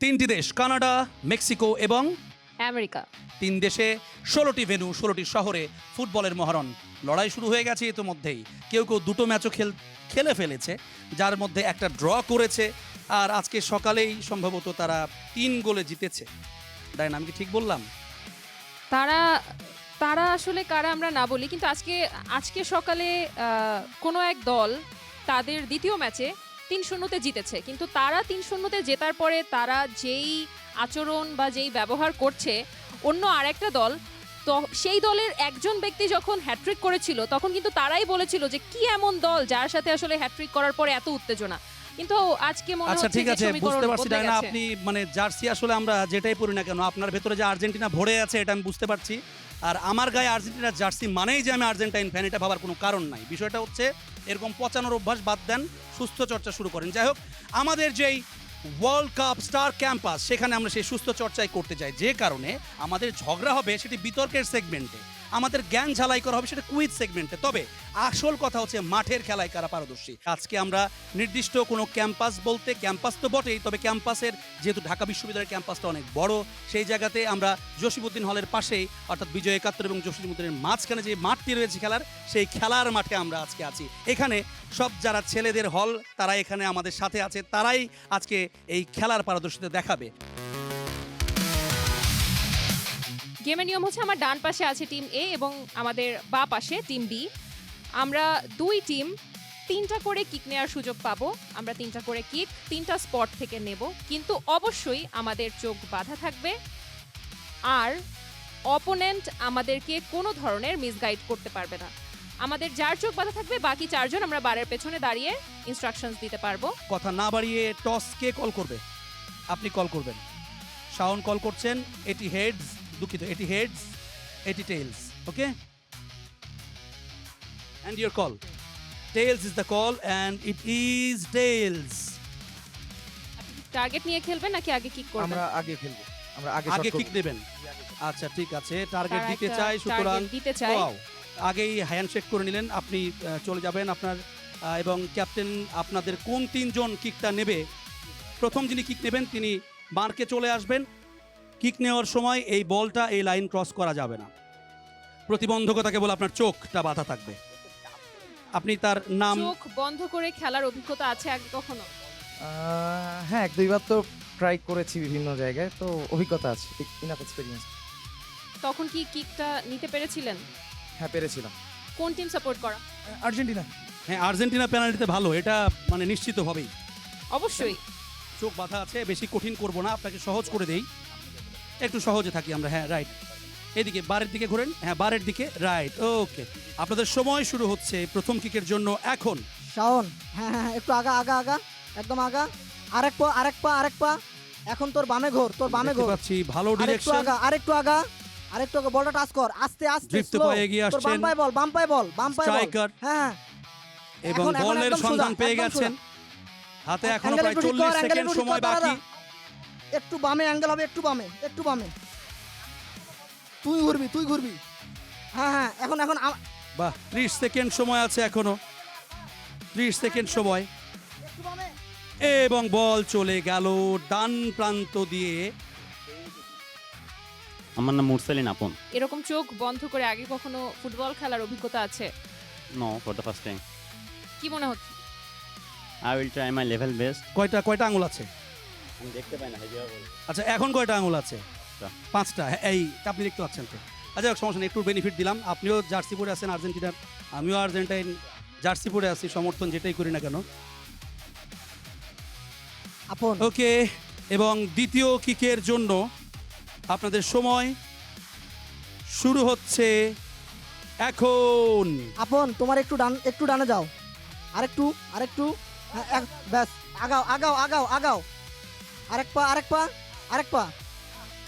তিনটি দেশ Canada, Mexico এবং আমেরিকা। তিন দেশে 16টি ভেন্যু, 16টি শহরে ফুটবলের মহরণ। লড়াই শুরু হয়ে গেছে ইতিমধ্যেই। কেউ কেউ দুটো ম্যাচও খেলে ফেলেছে, যার মধ্যে একটা ড্র করেছে। আর আজকে সকালেই সম্ভবত তারা 3 গোলে জিতেছে। ডাইন, আমি কি ঠিক বললাম? তারা তারা আসলে কারা আমরা না বলি, কিন্তু আজকে সকালে কোনো এক দল তাদের দ্বিতীয় ম্যাচে 3-0-তে জিতেছে। কিন্তু তারা 3-0-তে জেতার পরে তারা যেই আচরণ বা যেই ব্যবহার করছে অন্য আরেকটা দল, তো সেই দলের একজন ব্যক্তি যখন হ্যাট্রিক করেছিল তখন কিন্তু তারাই বলেছিল যে কি এমন দল যার সাথে আসলে হ্যাট্রিক করার পরে এত উত্তেজনা। কিন্তু আজকে মনে আচ্ছা, হচ্ছে ঠিক যে আছে, সমীকরণ বুঝতে পারছি বদলে ডাইনা। গেছে। আপনি মানে জার্সি আসলে আমরা যেটাই পরি না কেন, আপনার ভেতরে যে আর্জেন্টিনা ভরে আছে এটা আমি বুঝতে পারছি। আর আমার গায়ে আর্জেন্টিনার জার্সি মানেই যে আমি আর্জেন্টাইন ফ্যান, এটা ভাবার কোনো কারণ নাই। বিষয়টা হচ্ছে এরকম পচানোর অভ্যাস বাদ দেন, সুস্থ চর্চা শুরু করেন। যাই হোক, আমাদের যেই ওয়ার্ল্ড কাপ স্টার ক্যাম্পাস, সেখানে আমরা সেই সুস্থ চর্চাই করতে যাই। যে কারণে আমাদের ঝগড়া হবে সেটি বিতর্কের সেগমেন্টে, আমাদের জ্ঞান ঝালাই করা হবে সেটা কুইজ সেগমেন্টে। তবে আসল কথা হচ্ছে মাঠের খেলায় কারা পারদর্শী। আজকে আমরা নির্দিষ্ট কোনো ক্যাম্পাস বলতে, ক্যাম্পাস তো বটেই, তবে ক্যাম্পাসের যেহেতু ঢাকা বিশ্ববিদ্যালয়ের ক্যাম্পাসটা অনেক বড়, সেই জায়গাতে আমরা জসিমউদ্দিন হলের পাশেই, অর্থাৎ বিজয় 71 এবং জসিমউদ্দিনের মাঝখানে যে মাঠটি রয়েছে খেলার, সেই খেলার মাঠে আমরা আজকে আছি। এখানে সব যারা ছেলেদের হল তারা এখানে আমাদের সাথে আছে, তারাই আজকে এই খেলার পারদর্শিতা দেখাবে। গেমের নিয়ম হচ্ছে আমার ডান পাশে আছে টিম এ এবং আমাদের বা পাশে টিম বি। আমরা দুই টিম 3টা করে কিক নেওয়ার সুযোগ পাবো। আমরা 3টা করে কিক 3টা স্পট থেকে নেব, কিন্তু অবশ্যই আমাদের চোখ বাঁধা থাকবে আর অপোনেন্ট আমাদেরকে কোনো ধরনের মিসগাইড করতে পারবে না। আমাদের যার চোখ বাঁধা থাকবে বাকি 4জন আমরা বারের পেছনে দাঁড়িয়ে ইনস্ট্রাকশনস দিতে পারবো। কথা না বাড়িয়ে টস কে কল করবে? আপনি কল করবেন। শাওন কল করছেন। এটি হেডস, দুঃখিত, এটি হেডস, এটি tales. Okay, and your call. Tales is the call and it is tales. Target নিয়ে খেলবেন নাকি আগে কিক করবেন? আমরা আগে খেলবো, আমরা আগে আগে shot করবো। কিক নেবেন। আচ্ছা, ঠিক আছে, টার্গেট তারা দিতে একটা চাই, সুতরাং target দিতে চায়। Wow, আগেই হ্যান্ডশেক করে নিলেন। আপনি চলে যাবেন আপনার এবং ক্যাপ্টেন আপনাদের কোন 3 জন কিকটা নেবে, প্রথম যিনি কিক নেবেন তিনি মার্কে চলে আসবেন। কিক নেওয়ার সময় এই বলটা এই লাইন ক্রস করা যাবে না। প্রতিবন্ধকতাকে বলে আপনার চোখটা বাধা থাকবে। আপনি তার নাম, চোখ বন্ধ করে খেলার অভিজ্ঞতা আছে আগে কখনো? হ্যাঁ, 1-2 বার তো ট্রাই করেছি বিভিন্ন জায়গায়, তো অভিজ্ঞতা আছে, ইনাফ এক্সপেরিয়েন্স। তখন কি কিকটা নিতে পেরেছিলেন? হ্যাঁ, পেরেছিলাম। কোন টিম সাপোর্ট করা? আর্জেন্টিনা। হ্যাঁ, আর্জেন্টিনা পেনাল্টিতে ভালো, এটা মানে নিশ্চিতভাবেই। অবশ্যই। চোখ বাধা আছে, বেশি কঠিন করব না, আপনাকে সহজ করে দেই, একটু সহজে থাকি আমরা। হ্যাঁ, রাইট, এদিকে বারের দিকে ঘোরেন। হ্যাঁ, বারের দিকে, রাইট। ওকে, আপনাদের সময় শুরু হচ্ছে প্রথম কিকের জন্য এখন। শাওন, হ্যাঁ হ্যাঁ, একটু আগা আগা আগা, একদম আগা। আরেক পা আরেক পা আরেক পা। এখন তোর বামে ঘোর, তোর বামে দেখতে ঘোর। পাচ্ছি ভালো আরেকটু ডিরেকশন। আগা, আরেকটু আগা, আরেকটু আগা। বলটা টাচ কর, আস্তে আস্তে, Drift slow। পায়ে এগিয়ে তোর বাম আসছেন। পায়ে বল, বাম পায়ে বল, বাম পায়ে বল। Striker। হ্যাঁ হ্যাঁ। এবং এখন বলের একদম সন্ধান সোজা, পেয়ে একদম গেছেন। হাতে এখনো অ্যাঙ্গেল প্রায় একটু ঠিক কর, 40 অ্যাঙ্গেল সেকেন্ড একটু ঠিক সময় কর, বাকি। একটু বামে অ্যাঙ্গেল হবে, একটু বামে, একটু বামে। তুই ঘুরবি, তুই ঘুরবি। হ্যাঁ হ্যাঁ, এখন এখন বাহ, 30 সেকেন্ড সময় আছে এখনো, 30 সেকেন্ড সময়। একটু বামে। এবং বল চলে গেল ডান প্রান্ত দিয়ে। আমার নাম মুরসালিন আপন। এরকম চোখ বন্ধ করে আগে কখনো ফুটবল খেলার অভিজ্ঞতা আছে? No, for the first time. কি মনে হচ্ছে? I will try my level best. কয়টা আঙুল আছে? আমি দেখতে পাই না, আচ্ছা, এখন কয়টা আঙুল আছে? 5টা। এই আপনি দেখতে পাচ্ছেন তো? আচ্ছা, সমস্যা নেই, একটু বেনিফিট দিলাম। আপনিও জার্সি পরে আছেন আর্জেন্টিনার, আমিও আর্জেন্টাইন জার্সি পরে আছি, সমর্থন যেটাই করি না কেন। আপন, ওকে, এবং দ্বিতীয় কিকের জন্য আপনাদের সময় শুরু হচ্ছে এখন। আপন, তোমার একটু ডান, একটু ডানে যাও। আরেকটু আরেকটু। হ্যাঁ, ব্যাস, আগাও আগাও আগাও আগাও। আরেক পা আরেক পা আরেক পা।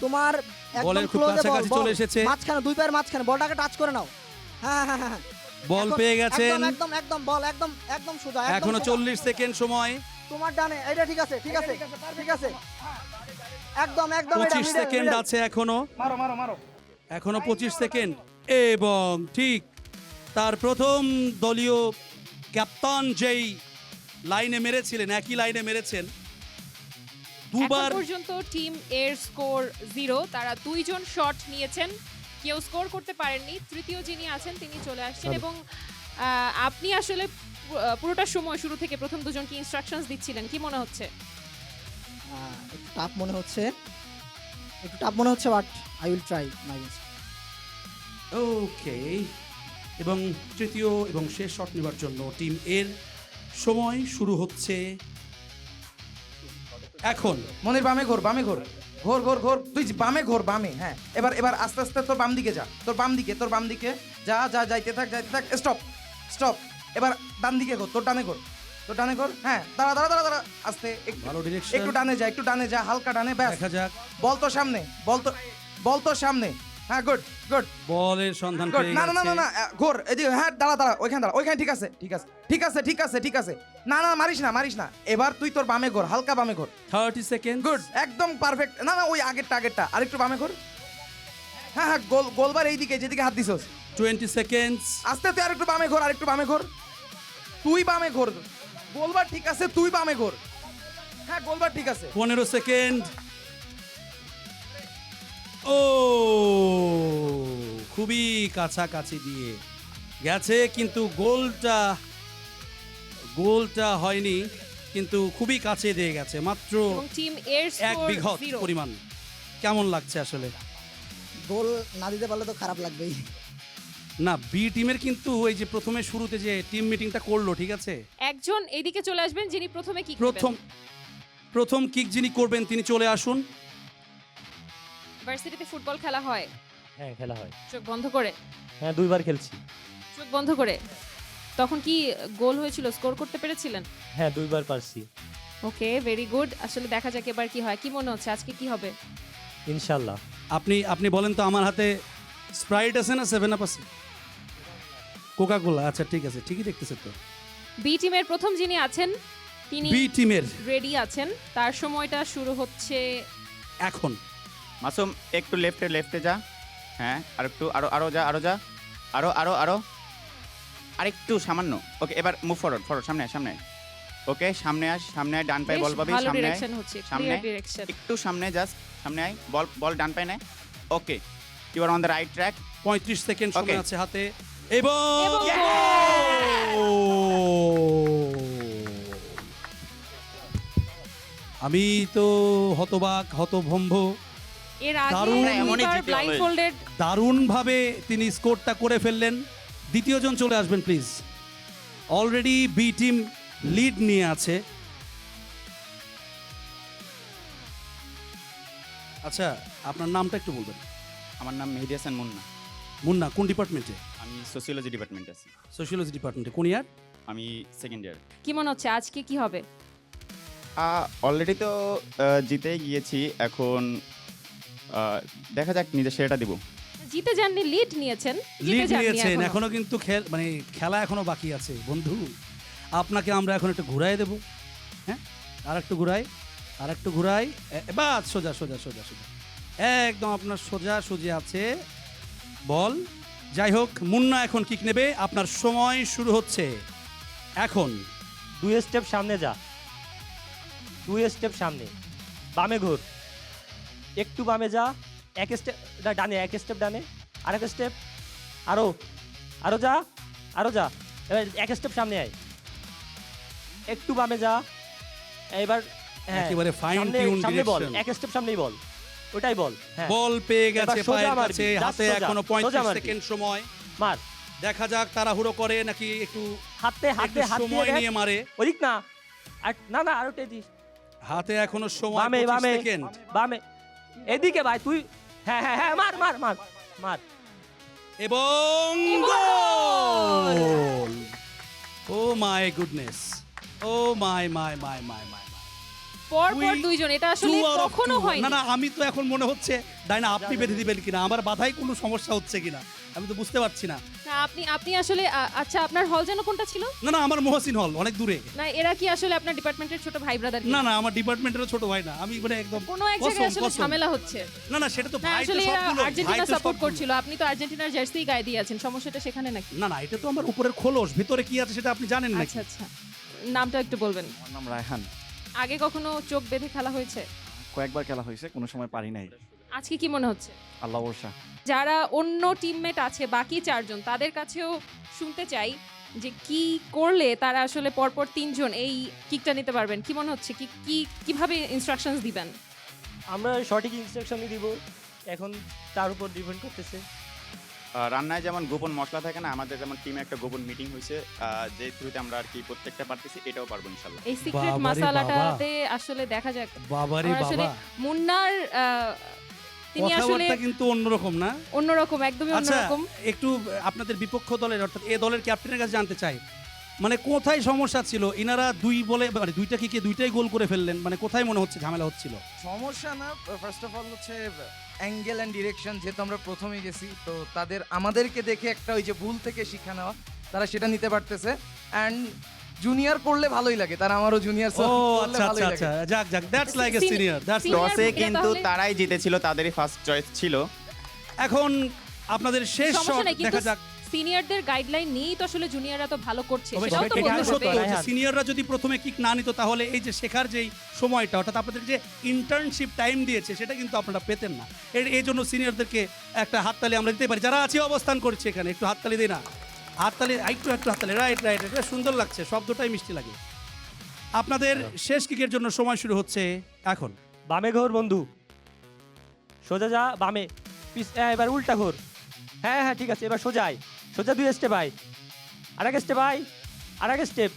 তোমার একদম বলের খুব ক্লোজে বল, কাছাকাছি বল। চলে এসেছে। মাঝখানে, দুই পায়ের মাঝখানে বলটাকে টাচ করে নাও। হ্যাঁ হ্যাঁ হ্যাঁ হ্যাঁ। বল এখন পেয়ে গেছেন। একদম একদম একদম বল, একদম একদম সোজা, একদম এখনো সোজা। 40 সেকেন্ড সময়। তোমার ডানে, এটা ঠিক আছে, ঠিক আছে, ঠিক আছে। একদম একদম, এটা 25 middle, সেকেন্ড middle। আছে এখনো, মারো মারো মারো। এখনো 25 সেকেন্ড। এবং ঠিক তার প্রথম দলীয় ক্যাপ্টেন যেই লাইনে মেরেছিলেন, একই লাইনে মেরেছেন, দুবার পর্যন্ত টিম এর স্কোর 0, তারা 2 জন শট নিয়েছেন, কেউ স্কোর করতে পারেননি। তৃতীয় যিনি আছেন তিনি চলে আসছেন চলো। এবং আপনি আসলে পুরোটা সময় শুরু থেকে প্রথম দুজনকে ইনস্ট্রাকশনস দিচ্ছিলেন, কি মনে হচ্ছে? একটু টাফ মনে হচ্ছে but I will try my best. Okay, এবং তৃতীয় এবং শেষ শট নেবার জন্য টিম এর সময় শুরু হচ্ছে এখন। মনির বামে ঘোর, বামে ঘোর, ঘোর ঘোর ঘোর, তুই বামে ঘোর, বামে। হ্যাঁ, এবার এবার আস্তে আস্তে তোর বাম দিকে যা, তোর বাম দিকে যা যা, যাইতে থাক, স্টপ স্টপ। এবার ডান দিকে ঘোর, তোর ডানে ঘোর, হ্যাঁ, দাঁড়া দাঁড়া দাঁড়া দাঁড়া, আস্তে ভালো ডিরেকশন, একটু ডানে যা, হালকা ডানে, ব্যাস। দেখা যাক। বল তো সামনে, বল তো সামনে। হ্যাঁ, গুড গুড বলের সন্ধান গুড। পেয়ে না না না না গেছে। না, ঘোর এদিকে, হ্যাঁ, দাঁড়া, ওইখানে ঠিক আছে। না না, মারিস না। এবার তুই তোর বামে ঘোর, হালকা বামে ঘোর। 30 সেকেন্ড। গুড, একদম পারফেক্ট। না না, ওই আগেরটা আরেকটু বামে ঘোর। হ্যাঁ, গোলবার এইদিকে, যেদিকে হাত দিছস। 20 সেকেন্ডস। আস্তে তুই আরেকটু বামে ঘোর, তুই বামে ঘোর। গোলবার ঠিক আছে, তুই বামে ঘোর। হ্যাঁ, গোলবার ঠিক আছে। 15 সেকেন্ড। ও, খুবই কাছাকাছি দিয়ে গেছে, কিন্তু গোলটা হয়নি, কিন্তু খুবই কাছে দিয়ে গেছে, মাত্র এবং টিম এর 1 স্কোর বিঘত 0। পরিমাণ। কেমন লাগছে আসলে? গোল না দিতে পারলে তো খারাপ লাগবেই। না, বি টিমের কিন্তু এই যে প্রথমে শুরুতে যে টিম মিটিংটা করলো, ঠিক আছে, একজন এইদিকে চলে আসবেন যিনি প্রথমে কি প্রথম কিক যিনি করবেন তিনি চলে আসুন। ভার্সিটিতে ফুটবল খেলা হয় হ্যাঁ, খেলা হয়। চোখ বন্ধ করে? হ্যাঁ, 2বার খেলছি। চোখ বন্ধ করে। তখন কি গোল হয়েছিল, স্কোর করতে পেরেছিলেন? হ্যাঁ, 2বার পারছি। ওকে, ভেরি গুড। আসলে দেখা যাক এবার কি হয়। কি মনে হচ্ছে আজকে কি হবে? ইনশাল্লাহ। আপনি বলেন তো, আমার হাতে স্প্রাইট আছে না 7 আপ আছে? কোকা কোলা, আচ্ছা ঠিক আছে, ঠিকই দেখতেছে তো। বি টিমের প্রথম যিনি আছেন তিনি বি টিমের রেডি আছেন, তার সময়টা শুরু হচ্ছে এখন। মাসুম একটু লেফটে যা, হ্যাঁ, আরো যা, আরেকটু সামান্য। ওকে, এবার মুভ ফরওয়ার্ড, সামনে। ওকে, সামনে আয়, ডান পায়ে বেশ বল পাবি, ভালো সামনে আয়, ডিরেকশন হচ্ছে, সামনে ক্লিয়ার ডিরেকশন। একটু সামনে, জাস্ট সামনে আয়, বল ডান পায়ে নেয়। Okay, you are on the right track. 35 second সময় Okay. আছে হাতে, এবং এবং আমি তো হতবাক, হতভম্ব। এর আগে দারুণ, এমনই দুইবার জিতে ব্লাইন্ডফোল্ডেড দারুণভাবে তিনি স্কোরটা করে ফেললেন। দ্বিতীয়জন চলে আসবেন please. Already B team lead নিয়ে আছে। আচ্ছা, আপনার নামটা একটু বলবেন। আমার নাম মেহেদি হাসান মুন্না। মুন্না, কোন ডিপার্টমেন্টে? আমি সোসিওলজি ডিপার্টমেন্টে আছি। সোশিওলজি ডিপার্টমেন্টে। কোন ইয়ার? আমি সেকেন্ড ইয়ার। কি মনে হচ্ছে আজকে কি হবে? অলরেডি তো জিতেই গিয়েছি, এখন দেখা যাক, নিজের সেরাটা দিব। জিতে যাননি, লিড নিয়েছেন। জিতে লিড যাননি নিয়েছেন, এখনো। এখনো কিন্তু খেলা এখনো বাকি আছে বন্ধু। আপনাকে আমরা এখন একটু ঘুরাই দেব। হ্যাঁ, আর একটু ঘুরাই, বাস, সোজা, একদম আপনার সোজা আছে বল। যাই হোক, মুন্না এখন কিক নেবে। আপনার সময় শুরু হচ্ছে এখন। 2 স্টেপ সামনে যা, 2 স্টেপ সামনে, বামে ঘোর, একটু বামে যা, 1 স্টেপ ডানে, 1 স্টেপ ডানে, আরেক স্টেপ, আরো যা, এবার 1 স্টেপ সামনে আয়, একটু বামে যা, এবার হ্যাঁ, একেবারে ফাইন টিউন সামনে বল, ডিরেকশন। 1 স্টেপ সামনেই বল, ওটাই বল। হ্যাঁ, বল পেয়ে গেছে এবার সোজা পায়ের মারবি, কাছে, just হাতে সোজা, এখনো সোজা 35 মারবি। সেকেন্ড সময়। মার, দেখা যাক তাড়াহুড়ো করে নাকি একটু হাতে একটু হাত সময় দিয়ে নিয়ে মারে। ওদিক না, না আরো দিস, হাতে এখনো সময় বামে 25 সেকেন্ড। বামে, এদিকে ভাই তুই, হ্যাঁ, মার। এবং গোল! ও মাই গুডনেস, ও মাই। পর দুই- দুইজন, এটা আসলে 2 out of কখনো 2 হয়নি। না, আমি তো এখন মনে হচ্ছে ডাইনা আপনি বেঁধে দিবেন কিনা, আমার বাধায় কোনো সমস্যা হচ্ছে কিনা আমি তো বুঝতে পারছি না। না, আপনি আসলে আচ্ছা, আপনার হল যেন কোনটা ছিল? না, আমার মহসিন হল অনেক দূরে। না, এরা কি আসলে আপনার ডিপার্টমেন্টের ছোট ভাই ব্রাদার? না, আমার ডিপার্টমেন্টেরও ছোট ভাই না, আমি একদম কোনো এক জায়গায় আসলে কসম। ঝামেলা হচ্ছে। না, সেটা তো না, ভাই তো আসলে এরা সবগুলো, আর্জেন্টিনা সাপোর্ট করছিল, আপনি তো আর্জেন্টিনার জার্সি গায়ে দিয়ে আছেন, সমস্যাটা সেখানে নাকি? না, এটা তো আমার উপরের খোলস, ভিতরে কি আছে সেটা আপনি জানেন নাকি? আচ্ছা, নামটা একটু বলবেন। আমার নাম রায়হান। আগে কখনো চোখ বেঁধে খেলা হয়েছে? কয়েকবার খেলা হয়েছে, কোনো সময় পারি নাই। আজকে কি মনে হচ্ছে? আল্লাহ ভরসা। যারা অন্য টিমমেট আছে বাকি 4 জন তাদের কাছেও শুনতে চাই যে কি করলে তারা আসলে পরপর 3 জন এই কিকটা নিতে পারবেন। কি মনে হচ্ছে কিভাবে ইনস্ট্রাকশনস দিবেন? আমরা সঠিক ইনস্ট্রাকশনই দিব, এখন তার উপর ডিপেন্ড করতেছে। রান্নায় যেমন গোপন মশলা থাকে না, আমাদের যেমন টিমে একটা গোপন মিটিং হয়েছে, যে থ্রুতে আমরা আর কি প্রত্যেকটা পারতেছি, এটাও পারবো ইনশাল্লাহ। এই সিক্রেট বাবারে মাসালাটাতে আসলে দেখা যাক। বাবারে আমার আসলে বাবা, মুন্নার তিনি আসলে কথাবার্তা কিন্তু অন্যরকম না? অন্যরকম, একদমই আচ্ছা, অন্যরকম। একটু আপনাদের বিপক্ষ দলের অর্থাৎ এ দলের ক্যাপ্টেনের কাছে জানতে চাই, মানে কোথায় সমস্যা ছিল? ইনারা 2 বলে মানে 2টা কিকে 2টাই গোল করে ফেললেন, মানে কোথায় মনে হচ্ছে ঝামেলা হচ্ছিল? সমস্যা না, ফার্স্ট অফ অল হচ্ছে অ্যাঙ্গেল অ্যান্ড ডিরেকশন, যেহেতু আমরা প্রথমে গেছি তো আমাদেরকে দেখে একটা ওই যে ভুল থেকে শিক্ষা নেওয়া, তারা সেটা নিতে পারতেছে। অ্যান্ড জুনিয়র করলে ভালোই লাগে, তারা আমারও জুনিয়র ও আচ্ছা আচ্ছা আচ্ছা, যাক যাক, that's like a senior, that's. Senior টসে ভাইরা কিন্তু তাহলে- তারাই জিতেছিল, তাদেরই ফার্স্ট চয়েস ছিল। এখন আপনাদের শেষ সমস্যা শট নাই, কিন্তু দেখা যাক। সিনিয়রদের গাইডলাইন নিয়েই তো আসলে জুনিয়ররা তো ভালো করছে, তবে সেটাও তো এটা বলতে সত্য হবে। যে সিনিয়ররা যদি প্রথমে কিক না নিত তাহলে এই যে শেখার যেই সময়টা অর্থাৎ আপনাদের যে ইন্টার্নশিপ টাইম দিয়েছে সেটা কিন্তু আপনারা পেতেন না। এই জন্য সিনিয়রদেরকে একটা হাততালি আমরা দিতে পারি, যারা আছে অবস্থান করছে এখানে, একটু হাততালি দিই না? হাততালি, একটু হাততালি, রাইট রাইট, এটা সুন্দর লাগছে, শব্দটাই মিষ্টি লাগে। আপনাদের শেষ কিকের জন্য সময় শুরু হচ্ছে এখন। বামে ঘোর বন্ধু, সোজা যা বামে, এবার উল্টা ঘোর। হ্যাঁ হ্যাঁ ঠিক আছে, এবার সোজাই, সোজা 2 স্টেপ আয়, আর এক স্টেপ আয়, আর এক স্টেপ,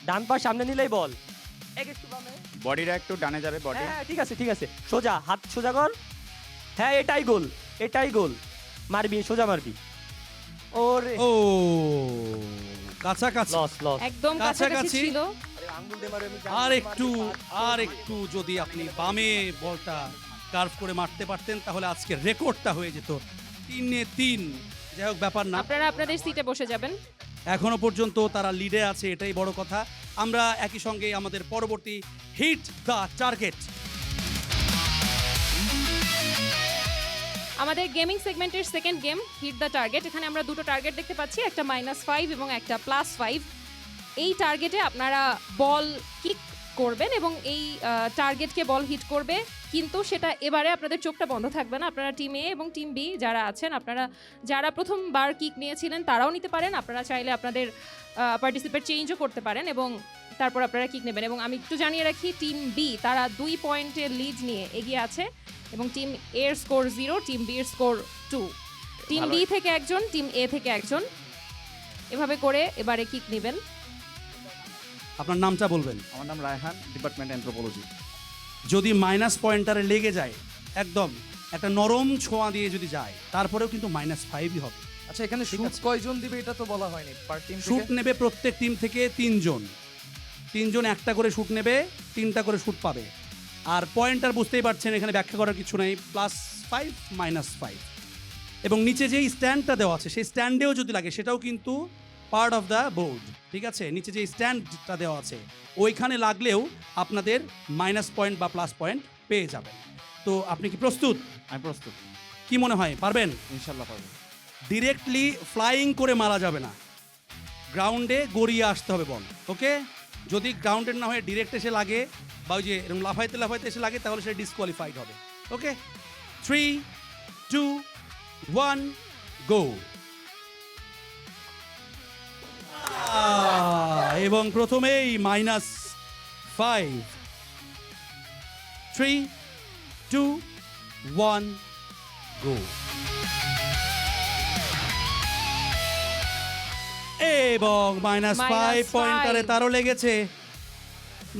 ডান পা সামনে নিলেই বল, এক একটু বামে। বডিটা একটু ডানে যাবে, বডি। হ্যাঁ হ্যাঁ ঠিক আছে ঠিক আছে, সোজা হাত সোজা কর। হ্যাঁ এটাই গোল, এটাই গোল, মারবি সোজা মারবি। ওরে ও কাছাকাছি, লস লস। একদম কাছাকাছি কাছাকাছি। ছিল। আর একটু যদি আপনি বামে বলটা কার্ভ করে মারতে পারতেন তাহলে আজকে রেকর্ডটা হয়ে যেত 3-3। যাই হোক, ব্যাপার না, আপনারা আপনাদের সিটে বসে যাবেন। এখনো পর্যন্ত তারা লিডে আছে, এটাই বড় কথা। আমরা একই সঙ্গে আমাদের পরবর্তী হিট দ্য টার্গেট। আমাদের গেমিং সেগমেন্টের second game hit the target. এখানে আমরা দুটো টার্গেট দেখতে পাচ্ছি, একটা -5 এবং একটা +5। এই টার্গেটে আপনারা বল কিক করবেন এবং এই টার্গেটকে বল হিট করবে, কিন্তু সেটা এবারে আপনাদের চোখটা বন্ধ থাকবে না। আপনারা টিম এ এবং টিম বি যারা আছেন, আপনারা যারা প্রথমবার কিক নিয়েছিলেন তারাও নিতে পারেন। আপনারা চাইলে আপনাদের পার্টিসিপেট চেঞ্জও করতে পারেন এবং তারপর আপনারা কিক নেবেন। এবং আমি একটু জানিয়ে রাখি, টিম বি তারা 2 পয়েন্টের লিড নিয়ে এগিয়ে আছে এবং টিম এ এর স্কোর 0, টিম বি এর স্কোর 2। টিম বি থেকে একজন, টিম এ থেকে একজন, এভাবে করে এবারে কিক নেবেন। আপনার নামটা বলবেন? আমার নাম রায়হান, ডিপার্টমেন্ট অ্যানথ্রোপোলজি। যদি মাইনাস পয়েন্টারে লেগে যায়, একদম একটা নরম ছোঁয়া দিয়ে যদি যায়, তারপরেও কিন্তু -5ই হবে। আচ্ছা, এখানে ঠিক শুট আছে। কয়জন দিবে এটা তো বলা হয়নি, পার টিম শুট নেবে প্রত্যেক টিম থেকে 3 জন, 3 জন একটা করে শুট নেবে, 3টা করে শুট পাবে। আর পয়েন্টার বুঝতেই পারছেন, এখানে ব্যাখ্যা করার কিছু নেই, +5 -5। এবং নিচে যেই স্ট্যান্ডটা দেওয়া আছে সেই স্ট্যান্ডেও যদি লাগে সেটাও কিন্তু পার্ট অফ দ্য বোর্ড, ঠিক আছে? নিচে যে স্ট্যান্ডটা দেওয়া আছে ওইখানে লাগলেও আপনাদের মাইনাস পয়েন্ট বা প্লাস পয়েন্ট পেয়ে যাবেন। তো আপনি কি প্রস্তুত? আমি প্রস্তুত, কি মনে হয় পারবেন? ইনশাল্লাহ পারবো। ডিরেক্টলি ফ্লাইং করে মারা যাবে না, গ্রাউন্ডে গড়িয়ে আসতে হবে বল, ওকে? যদি গ্রাউন্ডের না হয়ে ডিরেক্ট এসে লাগে বা ওই যে এরকম লাফাইতে লাফাইতে এসে লাগে তাহলে সে ডিসকোয়ালিফাইড হবে, ওকে? 3, 2, 1, গো। এবং প্রথমেই -5। 3, 2, 1, গো। এবং -5 পয়েন্টারে তারও লেগেছে,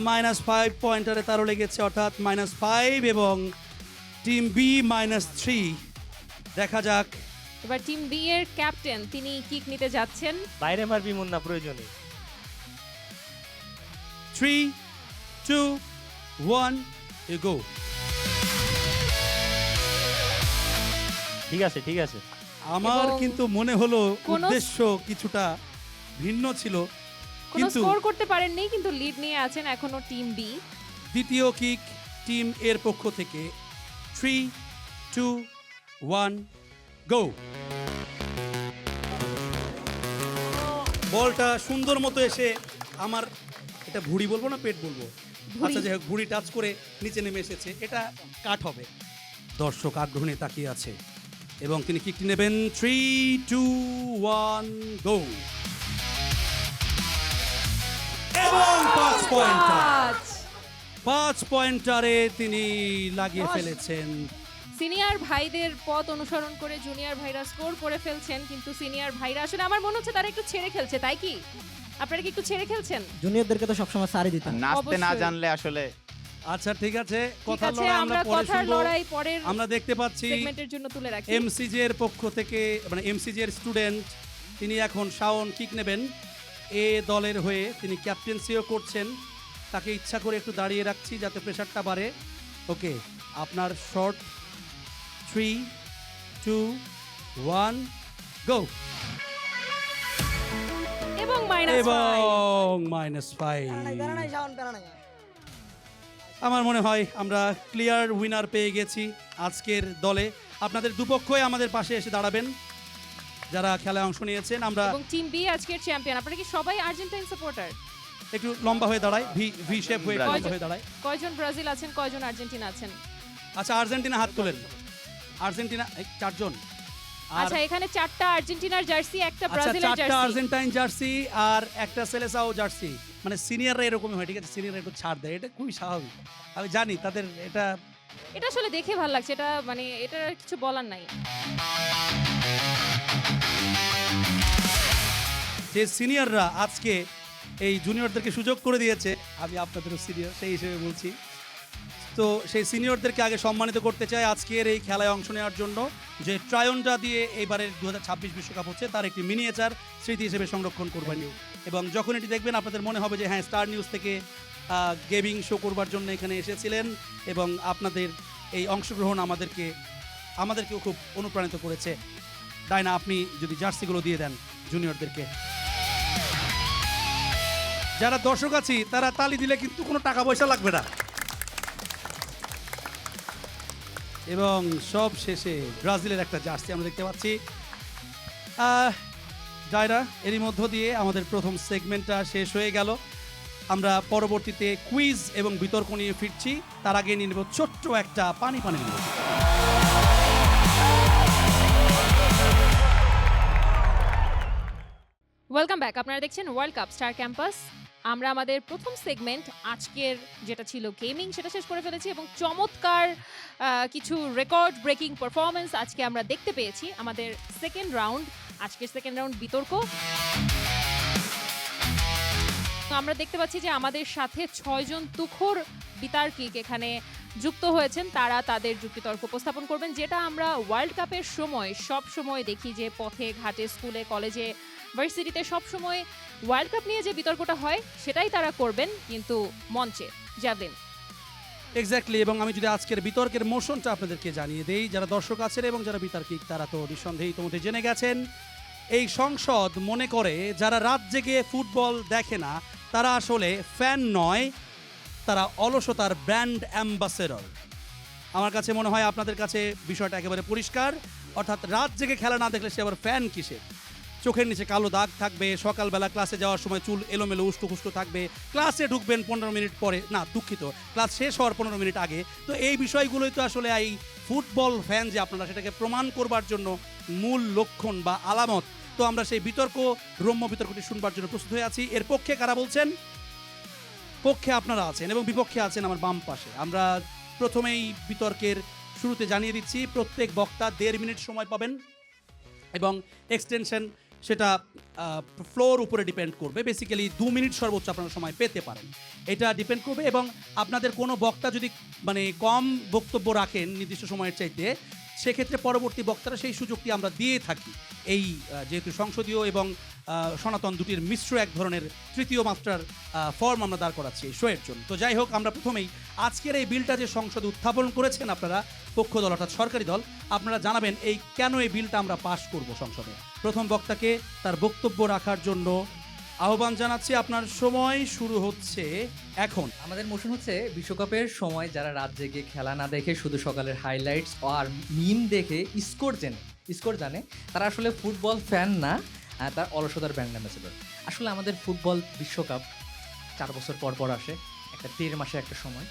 -5 পয়েন্টারে তারও লেগেছে, অর্থাৎ -5 এবং টিম বি -3। দেখা যাক এবার টিম বি এর ক্যাপ্টেন তিনি কিক নিতে যাচ্ছেন। বাইরে মারবি মুন্না প্রয়োজনে। 3, 2, 1, গো। ঠিক আছে ঠিক আছে। আমার এবং কিন্তু মনে হলো কোনো- উদ্দেশ্য কিছুটা ভিন্ন ছিল, কোনো কিন্তু স্কোর করতে পারেননি, কিন্তু লিড নিয়ে আছেন এখনো টিম বি। দ্বিতীয় কিক টিম এর পক্ষ থেকে। 3, 2, 1, গো। বলটা সুন্দর মতো এসে আমার, এটা ভুঁড়ি বলবো না পেট বলবো, ঘুড়ি। আচ্ছা যাই হোক, ঘুড়ি টাচ করে নিচে নেমে এসেছে, এটা কাট হবে। দর্শক আগ্রহ নিয়ে তাকিয়ে আছে এবং তিনি কিকটি নেবেন। 3, 2, 1, গো। এবং 5 পয়েন্টার, পাঁচ। 5 পয়েন্টারে তিনি লাগিয়ে ফেলেছেন। সিনিয়র ভাইদের পথ অনুসরণ করে জুনিয়র ভাইরা স্কোর করে ফেলছেন, কিন্তু সিনিয়র ভাইরা আসলে আমার মনে হচ্ছে তারা একটু ছেড়ে খেলছে, তাই কি? আপনারা কি একটু ছেড়ে খেলছেন? জুনিয়রদেরকে তো সবসময় সারি দিতাম। নাচতে না অবশ্যই। জানলে আসলে আচ্ছা ঠিক আছে, ঠিক কথার আছে, লড়াই আমরা আমরা পরে কথার শুনবো। লড়াই পরের আমরা দেখতে পাচ্ছি সেগমেন্টের জন্য তুলে রাখি। এমসিজি এর পক্ষ থেকে, মানে এমসিজি এর স্টুডেন্ট, তিনি এখন শাওন কিক নেবেন। এ দলের হয়ে তিনি ক্যাপ্টেন্সিও করছেন। তাকে ইচ্ছা করে একটু দাঁড়িয়ে রাখছি যাতে প্রেশারটা বাড়ে। ওকে, আপনার শর্ট। 3, 2, 1, গো। এবং মাইনাস এবং -5। প্যারা নাই শাওন, প্যারা নাই। আমার মনে হয় আমরা ক্লিয়ার উইনার পেয়ে গেছি আজকের দলে। আপনাদের দুপক্ষই আমাদের পাশে এসে দাঁড়াবেন যারা খেলায় অংশ নিয়েছেন। আমরা এবং টিম বি আজকের চ্যাম্পিয়ন। আপনারা কি সবাই আর্জেন্টাইন সাপোর্টার? একটু লম্বা হয়ে দাঁড়াই, ভি শেপ হয়ে ব্রাজিল। লম্বা হয়ে দাঁড়াই। কয়জন ব্রাজিল আছেন, কয়জন আর্জেন্টিনা আছেন? আচ্ছা, আর্জেন্টিনা হাত তোলেন। আর্জেন্টিনা 4 জন। আর আচ্ছা, এখানে 4টা আর্জেন্টিনার জার্সি, একটা আচ্ছা, ব্রাজিলের 4টা জার্সি। আর্জেন্টাইন জার্সি আর একটা সেলেসাও জার্সি। মানে সিনিয়ররা এরকমই হয়, ঠিক আছে? সিনিয়ররা একটু ছাড় দেয়, এটা খুবই স্বাভাবিক। আমি জানি তাদের এটা এটা আসলে দেখে ভালো লাগছে, এটা মানে এটা কিছু বলার নাই। যে সিনিয়ররা আজকে এই জুনিয়রদেরকে সুযোগ করে দিয়েছে, আমি আপনাদেরও সিনিয়র সেই হিসেবে বলছি। তো সেই সিনিয়রদেরকে আগে সম্মানিত করতে চাই আজকের এই খেলায় অংশ নেওয়ার জন্য, যে ট্রায়নটা দিয়ে এবারের 2026 বিশ্বকাপ হচ্ছে তার একটি মিনিয়েচার স্মৃতি হিসেবে সংরক্ষণ করবেন। এবং যখন এটি দেখবেন আপনাদের মনে হবে যে হ্যাঁ, স্টার নিউজ থেকে গেমিং শো করবার জন্য এখানে এসেছিলেন এবং আপনাদের এই অংশগ্রহণ আমাদেরকেও খুব অনুপ্রাণিত করেছে। ডায়না, আপনি যদি জার্সিগুলো দিয়ে দেন জুনিয়রদেরকে। যারা দর্শক আছি তারা তালি দিলে কিন্তু কোনো টাকা পয়সা লাগবে না। এবং সব শেষে ব্রাজিলের একটা জার্সি আমরা দেখতে পাচ্ছি। ডায়রা, এরই মধ্য দিয়ে আমাদের প্রথম সেগমেন্টটা শেষ হয়ে গেল। আমরা পরবর্তীতে কুইজ এবং বিতর্ক নিয়ে ফিরছি। তার আগে নিয়ে নেব ছোট্ট একটা পানি নিয়ে। Welcome back. আপনারা দেখছেন ওয়ার্ল্ড কাপ স্টার ক্যাম্পাস। আমরা আমাদের প্রথম সেগমেন্ট আজকের যেটা ছিল গেমিং, সেটা শেষ করে ফেলেছি এবং চমৎকার কিছু রেকর্ড ব্রেকিং পারফরমেন্স আজকে আমরা দেখতে পেয়েছি। আমাদের সেকেন্ড রাউন্ড, আজকের সেকেন্ড রাউন্ড বিতর্ক। তো আমরা দেখতে পাচ্ছি যে আমাদের সাথে 6 জন তুখোর বিতার্কিক এখানে যুক্ত হয়েছেন। তারা তাদের যুক্তিতর্ক উপস্থাপন করবেন, যেটা আমরা ওয়ার্ল্ড কাপের সময় সব সময় দেখি যে পথে ঘাটে, স্কুলে, কলেজে, ভার্সিটিতে সব সময় ওয়ার্ল্ড কাপ নিয়ে যে বিতর্কটা হয় সেটাই তারা করবেন, কিন্তু মঞ্চে। জ্যাভলিন। এক্স্যাক্টলি। এবং আমি যদি আজকের বিতর্কের মোশনটা আপনাদেরকে জানিয়ে দেই, যারা দর্শক আছেন এবং যারা বিতার্কিক তারা তো নিঃসন্দেহে ইতিমধ্যে জেনে গেছেন। এই সংসদ মনে করে যারা রাত জেগে ফুটবল দেখে না তারা আসলে ফ্যান নয়, তারা অলসতার ব্র্যান্ড অ্যাম্বাসেডর। আমার কাছে মনে হয় আপনাদের কাছে বিষয়টা একেবারে পরিষ্কার। অর্থাৎ রাত জেগে খেলা না দেখলে সে আবার ফ্যান কিসের? চোখের নিচে কালো দাগ থাকবে, সকালবেলা ক্লাসে যাওয়ার সময় চুল এলোমেলো উস্কো থাকবে, ক্লাসে ঢুকবেন 15 মিনিট পরে, না দুঃখিত, ক্লাস শেষ হওয়ার 15 মিনিট আগে। তো এই বিষয়গুলোই তো আসলে এই ফুটবল ফ্যান যে আপনারা, সেটাকে প্রমাণ করবার জন্য মূল লক্ষণ বা আলামত। তো আমরা সেই রম্য বিতর্কটি শুনবার জন্য প্রস্তুত হয়ে আছি। এর পক্ষে কারা বলছেন? পক্ষে আপনারা আছেন এবং বিপক্ষে আছেন আমার বাম পাশে। আমরা প্রথমেই বিতর্কের শুরুতে জানিয়ে দিচ্ছি, প্রত্যেক বক্তা 1.5 মিনিট সময় পাবেন এবং এক্সটেনশন সেটা ফ্লোর উপরে ডিপেন্ড করবে। বেসিক্যালি 2 মিনিট সর্বোচ্চ আপনারা সময় পেতে পারেন, এটা ডিপেন্ড করবে। এবং আপনাদের কোনো বক্তা যদি মানে কম বক্তব্য রাখেন নির্দিষ্ট সময়ের চাইতে, সেক্ষেত্রে পরবর্তী বক্তারা সেই সুযোগটি আমরা দিয়ে থাকি। এই যেহেতু সংসদীয় এবং সনাতন দুটির মিশ্র এক ধরনের তৃতীয় মাত্রার ফর্ম আমরা দাঁড় করাচ্ছি এই শোয়ের জন্য। তো যাই হোক, আমরা প্রথমেই আজকের এই বিলটা যে সংসদে উত্থাপন করেছেন আপনারা, পক্ষ দল অর্থাৎ সরকারি দল, আপনারা জানাবেন কেন এই বিলটা আমরা পাশ করব সংসদে। প্রথম বক্তাকে তার বক্তব্য রাখার জন্য আহ্বান জানাচ্ছি। আপনার সময় শুরু হচ্ছে এখন। আমাদের মোশন হচ্ছে বিশ্বকাপের সময় যারা রাত জেগে খেলা না দেখে শুধু সকালের হাইলাইটস আর মিম দেখে স্কোর জানে তারা আসলে ফুটবল ফ্যান না, তার অলসতার ব্র্যান্ড অ্যাম্বাসেডর। আসলে আমাদের ফুটবল বিশ্বকাপ 4 বছর পর আসে, দেড় মাসের একটা সময়।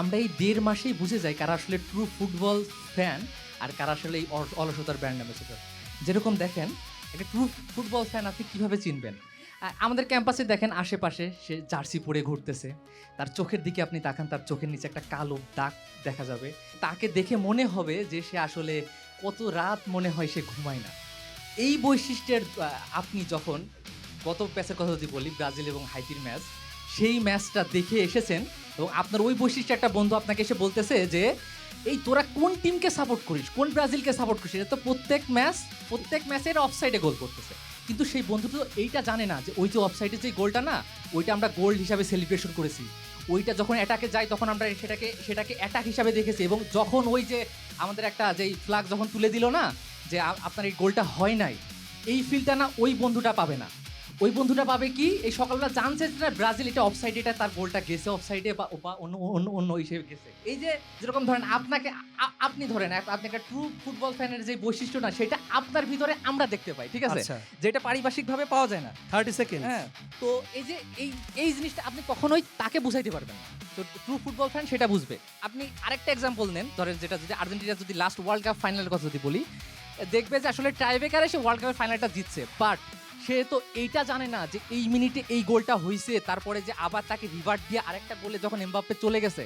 আমরা এই দেড় মাসেই বুঝে যাই কারা আসলে ট্রু ফুটবল ফ্যান আর কারা আসলে এই অলসতার ব্র্যান্ড অ্যাম্বাসেডর। যেরকম দেখেন একটা ট্রু ফুটবল ফ্যান আপনি কীভাবে চিনবেন? আমাদের ক্যাম্পাসে দেখেন আশেপাশে সে জার্সি পরে ঘুরতেছে, তার চোখের দিকে আপনি তাকান, তার চোখের নিচে একটা কালো দাগ দেখা যাবে, তাকে দেখে মনে হবে যে সে আসলে কত রাত মনে হয় সে ঘুমায় না। এই বৈশিষ্ট্যের আপনি যখন গত ম্যাচের কথা যদি বলি, ব্রাজিল এবং হাইতির ম্যাচ, সেই ম্যাচটা দেখে এসেছেন এবং আপনার ওই বৈশিষ্ট্য একটা বন্ধু আপনাকে এসে বলতেছে যে এই তোরা কোন টিমকে সাপোর্ট করিস, কোন ব্রাজিলকে সাপোর্ট করিস, এটা তো প্রত্যেক ম্যাচের অফসাইডে গোল করতেছে। কিন্তু সেই বন্ধু তো এইটা জানে না যে ওই যে অফসাইডে যে গোলটা না, ওইটা আমরা গোল হিসাবে সেলিব্রেশন করেছি, ওইটা যখন অ্যাটাকে যাই তখন আমরা সেটাকে অ্যাটাক হিসাবে দেখেছি, এবং যখন ওই যে আমাদের একটা যেই ফ্ল্যাগ যখন তুলে দিল না যে আপনার এই গোলটা হয় নাই, এই ফিলটা না ওই বন্ধুটা পাবে না। ওই বন্ধুটা পাবে কি, এই সকালবেলা জানছে যে ব্রাজিল এটা অফসাইডে, এটা তার গোলটা গেছে অফসাইডে বা অন্য হিসেবে গেছে। এই যে যেরকম ধরেন আপনি ধরেন আপনি একটা ট্রু ফুটবল ফ্যানের যে বৈশিষ্ট্য না, সেটা আপনার ভিতরে আমরা দেখতে পাই, ঠিক আছে, যেটা পারিপার্শ্বিকভাবে পাওয়া যায় না। 30 সেকেন্ড। হ্যাঁ, তো এই যে এই জিনিসটা আপনি কখনোই তাকে বুঝাইতে পারবেন না। তো ট্রু ফুটবল ফ্যান সেটা বুঝবে। আপনি আরেকটা এক্সাম্পল নেন, ধরেন যেটা যদি আর্জেন্টিনা যদি লাস্ট ওয়ার্ল্ড কাপ ফাইনালের কথা যদি বলি, দেখবে যে আসলে টাইব্রেকারে সে ওয়ার্ল্ড কাপের ফাইনালটা জিতছে, বাট সে তো এইটা জানে না যে এই মিনিটে এই গোলটা হয়েছে, তারপরে যে আবার তাকে রিভার্ট দিয়ে আরেকটা গোলে যখন এমবাপ্পে চলে গেছে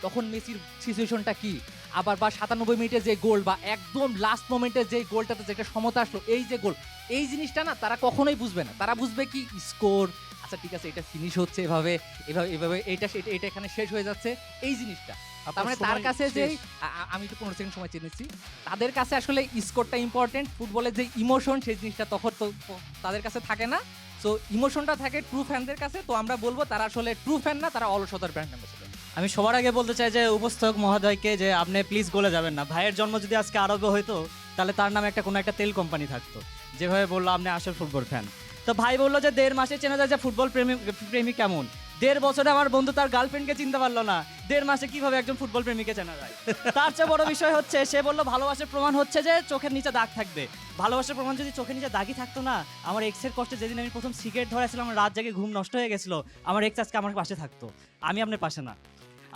তখন মেসির সিচুয়েশনটা কি, আবার বা 97 মিনিটে যে গোল বা একদম লাস্ট মোমেন্টে যে গোলটাতে যেটা সমতা আসলো, এই যে গোল, এই জিনিসটা না তারা কখনোই বুঝবে না। তারা বুঝবে কি স্কোর, আচ্ছা ঠিক আছে এটা ফিনিশ হচ্ছে এভাবে এভাবে এভাবে, এটা এখানে শেষ হয়ে যাচ্ছে, এই জিনিসটা। তার মানে তার কাছে যে আমি তো 15 সেকেন্ড সময় চেনেছি, তাদের কাছে আসলে স্কোরটা ইম্পর্টেন্ট, ফুটবলের যে ইমোশন সেই জিনিসটা তখন তো তাদের কাছে থাকে না। সো ইমোশনটা থাকে ট্রু ফ্যানদের কাছে। তো আমরা বলবো তারা আসলে ট্রু ফ্যান না, তারা অলসতার ব্র্যান্ড অ্যাম্বাসেডর। আমি সবার আগে বলতে চাই যে উপস্থাপক মহোদয়কে যে আপনি প্লিজ গলে যাবেন না। ভাইয়ের জন্ম যদি আজকে আরবে হইতো তাহলে তার নামে কোনো একটা তেল কোম্পানি থাকতো। যেভাবে বললো আপনি আসল ফুটবল ফ্যান, তো ভাই বললো যে 1.5 মাসে চেনা যায় যে ফুটবল প্রেমী কেমন। 1.5 বছরে আমার বন্ধু তার গার্লফ্রেন্ডকে চিনতে পারলো না, 1.5 মাসে কিভাবে একজন ফুটবল প্রেমীকে চেনা যায়? তার চেয়ে বড় বিষয় হচ্ছে সে বললো ভালোবাসার প্রমাণ হচ্ছে যে চোখের নিচে দাগ থাকবে। ভালোবাসার প্রমাণ যদি চোখের নিচে দাগই থাকতো না, আমার এক্সের কষ্টে যেদিন আমি প্রথম সিগারেট ধরেছিলাম, আমার রাত জাগে ঘুম নষ্ট হয়ে গেছিলো, আমার এক্স আজকে আমার পাশে থাকতো, আমি আপনার পাশে না।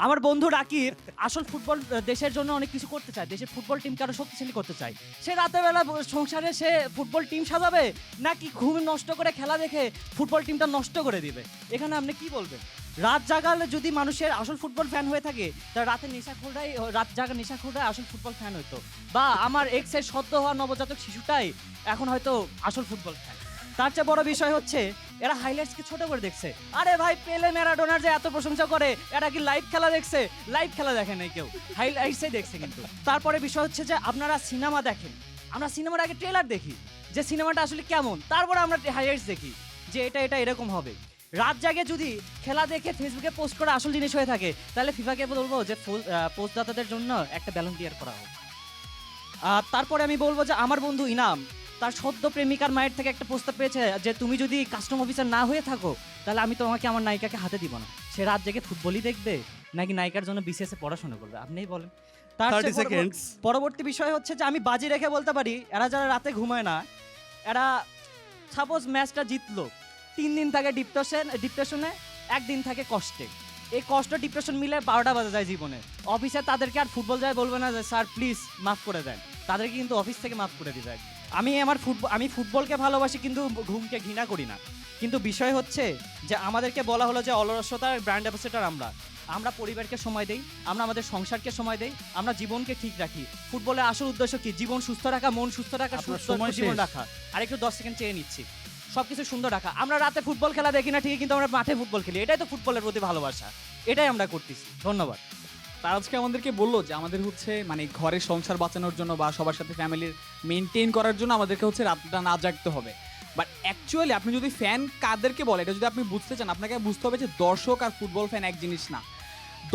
আমার বন্ধু রাকিব আসল ফুটবল দেশের জন্য অনেক কিছু করতে চায়, দেশের ফুটবল টিমকে আরো শক্তিশালী করতে চায়। সে রাতের বেলা সংসারে সে ফুটবল টিম সাজাবে নাকি ঘুম নষ্ট করে খেলা দেখে ফুটবল টিমটা নষ্ট করে দিবে? এখানে আপনি কি বলবেন? রাত জাগালে যদি মানুষের আসল ফুটবল ফ্যান হয়ে থাকে, তার রাতের নেশাখোররাই, রাত জাগা নেশাখোররাই আসল ফুটবল ফ্যান হইতো, বা আমার এক্সের সদ্য হওয়া নবজাতক শিশুটাই এখন হয়তো আসল ফুটবল ফ্যান। তার চেয়ে বড় বিষয় হচ্ছে এরা হাইলাইটসকে ছোট করে দেখছে। আরে ভাই, পেলে ম্যারাডোনার যে এত প্রশংসা করে, এরা কি লাইভ খেলা দেখছে? লাইভ খেলা দেখে নাই কেউ, হাইলাইটসই দেখছে। কিন্তু তারপরে বিষয় হচ্ছে যে আপনারা সিনেমা দেখেন, আমরা সিনেমার আগে ট্রেলার দেখি যে সিনেমাটা আসলে কেমন, তারপরে আমরা হাইলাইটস দেখি যে এটা এরকম হবে। রাত জাগে যদি খেলা দেখে ফেসবুকে পোস্ট করা আসল জিনিস হয়ে থাকে, তাহলে ফিফাকে বলবো যে পোস্টদাতাদের জন্য একটা ভলান্টিয়ার করা হোক। তারপরে আমি বলবো যে আমার বন্ধু ইনাম তার সদ্য প্রেমিকার মায়ের থেকে একটা প্রস্তাব পেয়েছে যে তুমি যদি কাস্টম অফিসার না হয়ে থাকো তাহলে আমি তোমাকে আমার নায়িকাকে হাতে দিব না। সে রাত জেগে ফুটবলই দেখবে নাকি নায়িকার জন্য বিসিএসে পড়াশোনা করবে? আপনিই বলেন। তার 30 সেকেন্ডস। পরবর্তী বিষয় হচ্ছে যে আমি বাজি রেখে বলতে পারি, এরা যারা রাতে ঘুমায় না, এরা সাপোজ ম্যাচটা জিতলো, 3 দিন থাকে ডিপ্রেশনে, 1 দিন থাকে কষ্টে। এই কষ্ট ডিপ্রেশন মিলে 12টা বাজে যায় জীবনে। অফিসে তাদেরকে আর ফুটবল যায় বলবে না যে স্যার প্লিজ মাফ করে দেন, তাদেরকে কিন্তু অফিস থেকে মাফ করে দিবে। আমি ফুটবলকে ভালোবাসি কিন্তু ঘুমকে ঘৃণা করি না। কিন্তু বিষয় হচ্ছে যে আমাদেরকে বলা হলো যে অলসতার ব্র্যান্ড অ্যাম্বাসেডর আমরা পরিবারকে সময় দেই, আমরা আমাদের সংসারকে সময় দেই, আমরা জীবনকে ঠিক রাখি। ফুটবলের আসল উদ্দেশ্য কি? জীবন সুস্থ রাখা, মন সুস্থ রাখা, সুস্থ জীবন রাখা। আর একটু 10 সেকেন্ড চেয়ে নিচ্ছি, সবকিছু সুন্দর রাখা। আমরা রাতে ফুটবল খেলা দেখি না ঠিকই, কিন্তু আমরা মাঠে ফুটবল খেলি, এটাই তো ফুটবলের প্রতি ভালোবাসা, এটাই আমরা করতেছি। ধন্যবাদ। তারা আজকে আমাদেরকে বললো যে আমাদের হচ্ছে মানে ঘরের সংসার বাঁচানোর জন্য বা সবার সাথে ফ্যামিলির মেনটেন করার জন্য আমাদেরকে হচ্ছে রাতটা না জাগতে হবে। বাট অ্যাকচুয়ালি আপনি যদি ফ্যান কাদেরকে বলে এটা যদি আপনি বুঝতে চান, আপনাকে বুঝতে হবে যে দর্শক আর ফুটবল ফ্যান এক জিনিস না।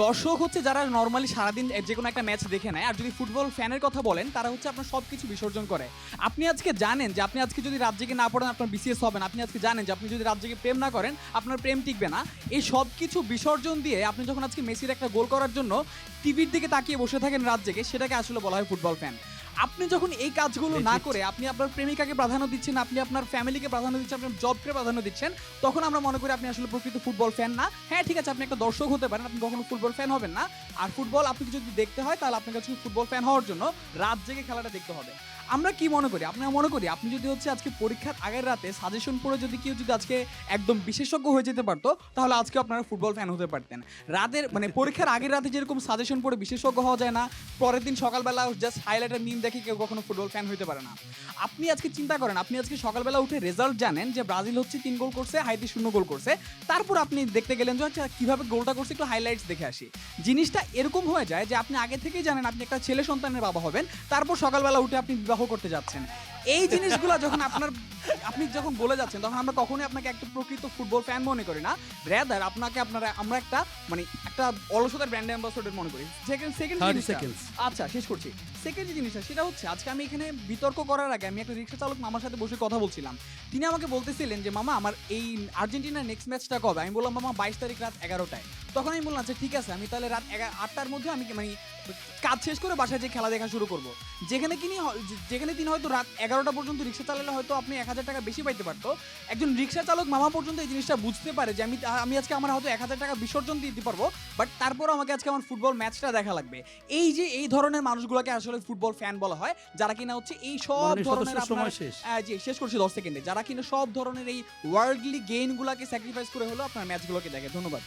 দর্শক হচ্ছে যারা নর্মালি সারাদিন যে কোনো একটা ম্যাচ দেখে নেয়, আর যদি ফুটবল ফ্যানের কথা বলেন তারা হচ্ছে আপনার সব কিছু বিসর্জন করে। আপনি আজকে জানেন যে আপনি আজকে যদি রাত জেগে না পড়েন আপনার বিসিএস হবে না, আপনি আজকে জানেন যে আপনি যদি রাত জেগে প্রেম না করেন আপনার প্রেম টিকবে না। এই সব কিছু বিসর্জন দিয়ে আপনি যখন আজকে মেসির একটা গোল করার জন্য টিভির দিকে তাকিয়ে বসে থাকেন রাত জেগে, সেটাকে আসলে বলা হয় ফুটবল ফ্যান। আপনি যখন এই কাজগুলো না করে আপনি আপনার প্রেমিকাকে প্রাধান্য দিচ্ছেন, আপনি আপনার ফ্যামিলিকে প্রাধান্য দিচ্ছেন, আপনার জবকে প্রাধান্য দিচ্ছেন, তখন আমরা মনে করি আপনি আসলে প্রকৃত ফুটবল ফ্যান না। হ্যাঁ ঠিক আছে, আপনি একটা দর্শক হতে পারেন, আপনি কখনো ফুটবল ফ্যান হবেন না। আর ফুটবল আপনাকে যদি দেখতে হয় তাহলে আপনার কাছে ফুটবল ফ্যান হওয়ার জন্য রাত জেগে খেলাটা দেখতে হবে। আমরা কি মনে করি, আপনারা মনে করি আপনি যদি হচ্ছে আজকে পরীক্ষার আগের রাতে সাজেশন পড়ে যদি কেউ যদি আজকে একদম বিশেষজ্ঞ হয়ে যেতে পারতো, তাহলে আজকে আপনারা ফুটবল ফ্যান হতে পারতেন। রাতের মানে পরীক্ষার আগের রাতে যেরকম সাজেশন পড়ে বিশেষজ্ঞ হওয়া যায় না, পরের দিন সকালবেলা জাস্ট হাইলাইটের মিম দেখে কেউ কখনো ফুটবল ফ্যান হতে পারে না। আপনি আজকে চিন্তা করেন, আপনি আজকে সকালবেলা উঠে রেজাল্ট জানেন যে ব্রাজিল হচ্ছে 3 গোল করছে, হাইতি 0 গোল করছে, তারপর আপনি দেখতে গেলেন যে আচ্ছা কীভাবে গোলটা করছে একটু হাইলাইটস দেখে আসি। জিনিসটা এরকম হয়ে যায় যে আপনি আগে থেকেই জানেন আপনি একটা ছেলে সন্তানের বাবা হবেন, তারপর সকালবেলা উঠে আপনি বিবাহ করতে যাচ্ছেন। এই জিনিসগুলো যখন আপনি যখন বলে যাচ্ছেন, তখন আমরা কখনোই আপনাকে একটা প্রকৃত ফুটবল ফ্যান মনে করি না, রেদার আমরা একটা মানে একটা অলসতার ব্র্যান্ড অ্যাম্বাসেডর মনে করি। সেকেন্ড আচ্ছা শেষ করছি। সেকেন্ড যে জিনিসটা সেটা হচ্ছে আজকে আমি এখানে বিতর্ক করার আগে আমি একটা রিক্সা চালক মামার সাথে বসে কথা বলছিলাম। তিনি আমাকে বলতেছিলেন যে মামা আমার এই আর্জেন্টিনার নেক্সট ম্যাচটা কবে? আমি বললাম মামা 22 তারিখ রাত 11টায়। তখন আমি বললাম আচ্ছা ঠিক আছে, আমি তাহলে রাত 8টার মধ্যে আমি মানে কাজ শেষ করে বাসায় যে খেলা দেখা শুরু করব। যেখানে তিনি হয়তো রাত 11টা পর্যন্ত রিক্সা চালালে হয়তো আপনি 1000 টাকা বেশি পাইতে পারতো, একজন রিক্সা চালক মামা পর্যন্ত এই জিনিসটা বুঝতে পারে যে আমি আজকে আমার হয়তো 1000 টাকা বিসর্জন দিতে পারবো, বাট তারপরও আমাকে আজকে আমার ফুটবল ম্যাচটা দেখা লাগবে। এই ধরনের মানুষগুলোকে আসলে ফুটবল ফ্যান বলা হয়, যারা কিনা হচ্ছে এই সব ধরনের জি শেষ করছি 10 সেকেন্ডে, যারা কিনা সব ধরনের এই ওয়ার্ল্ডলি গেইনগুলোকে স্যাক্রিফাইস করে হলো আপনার ম্যাচগুলোকে দেখে। ধন্যবাদ।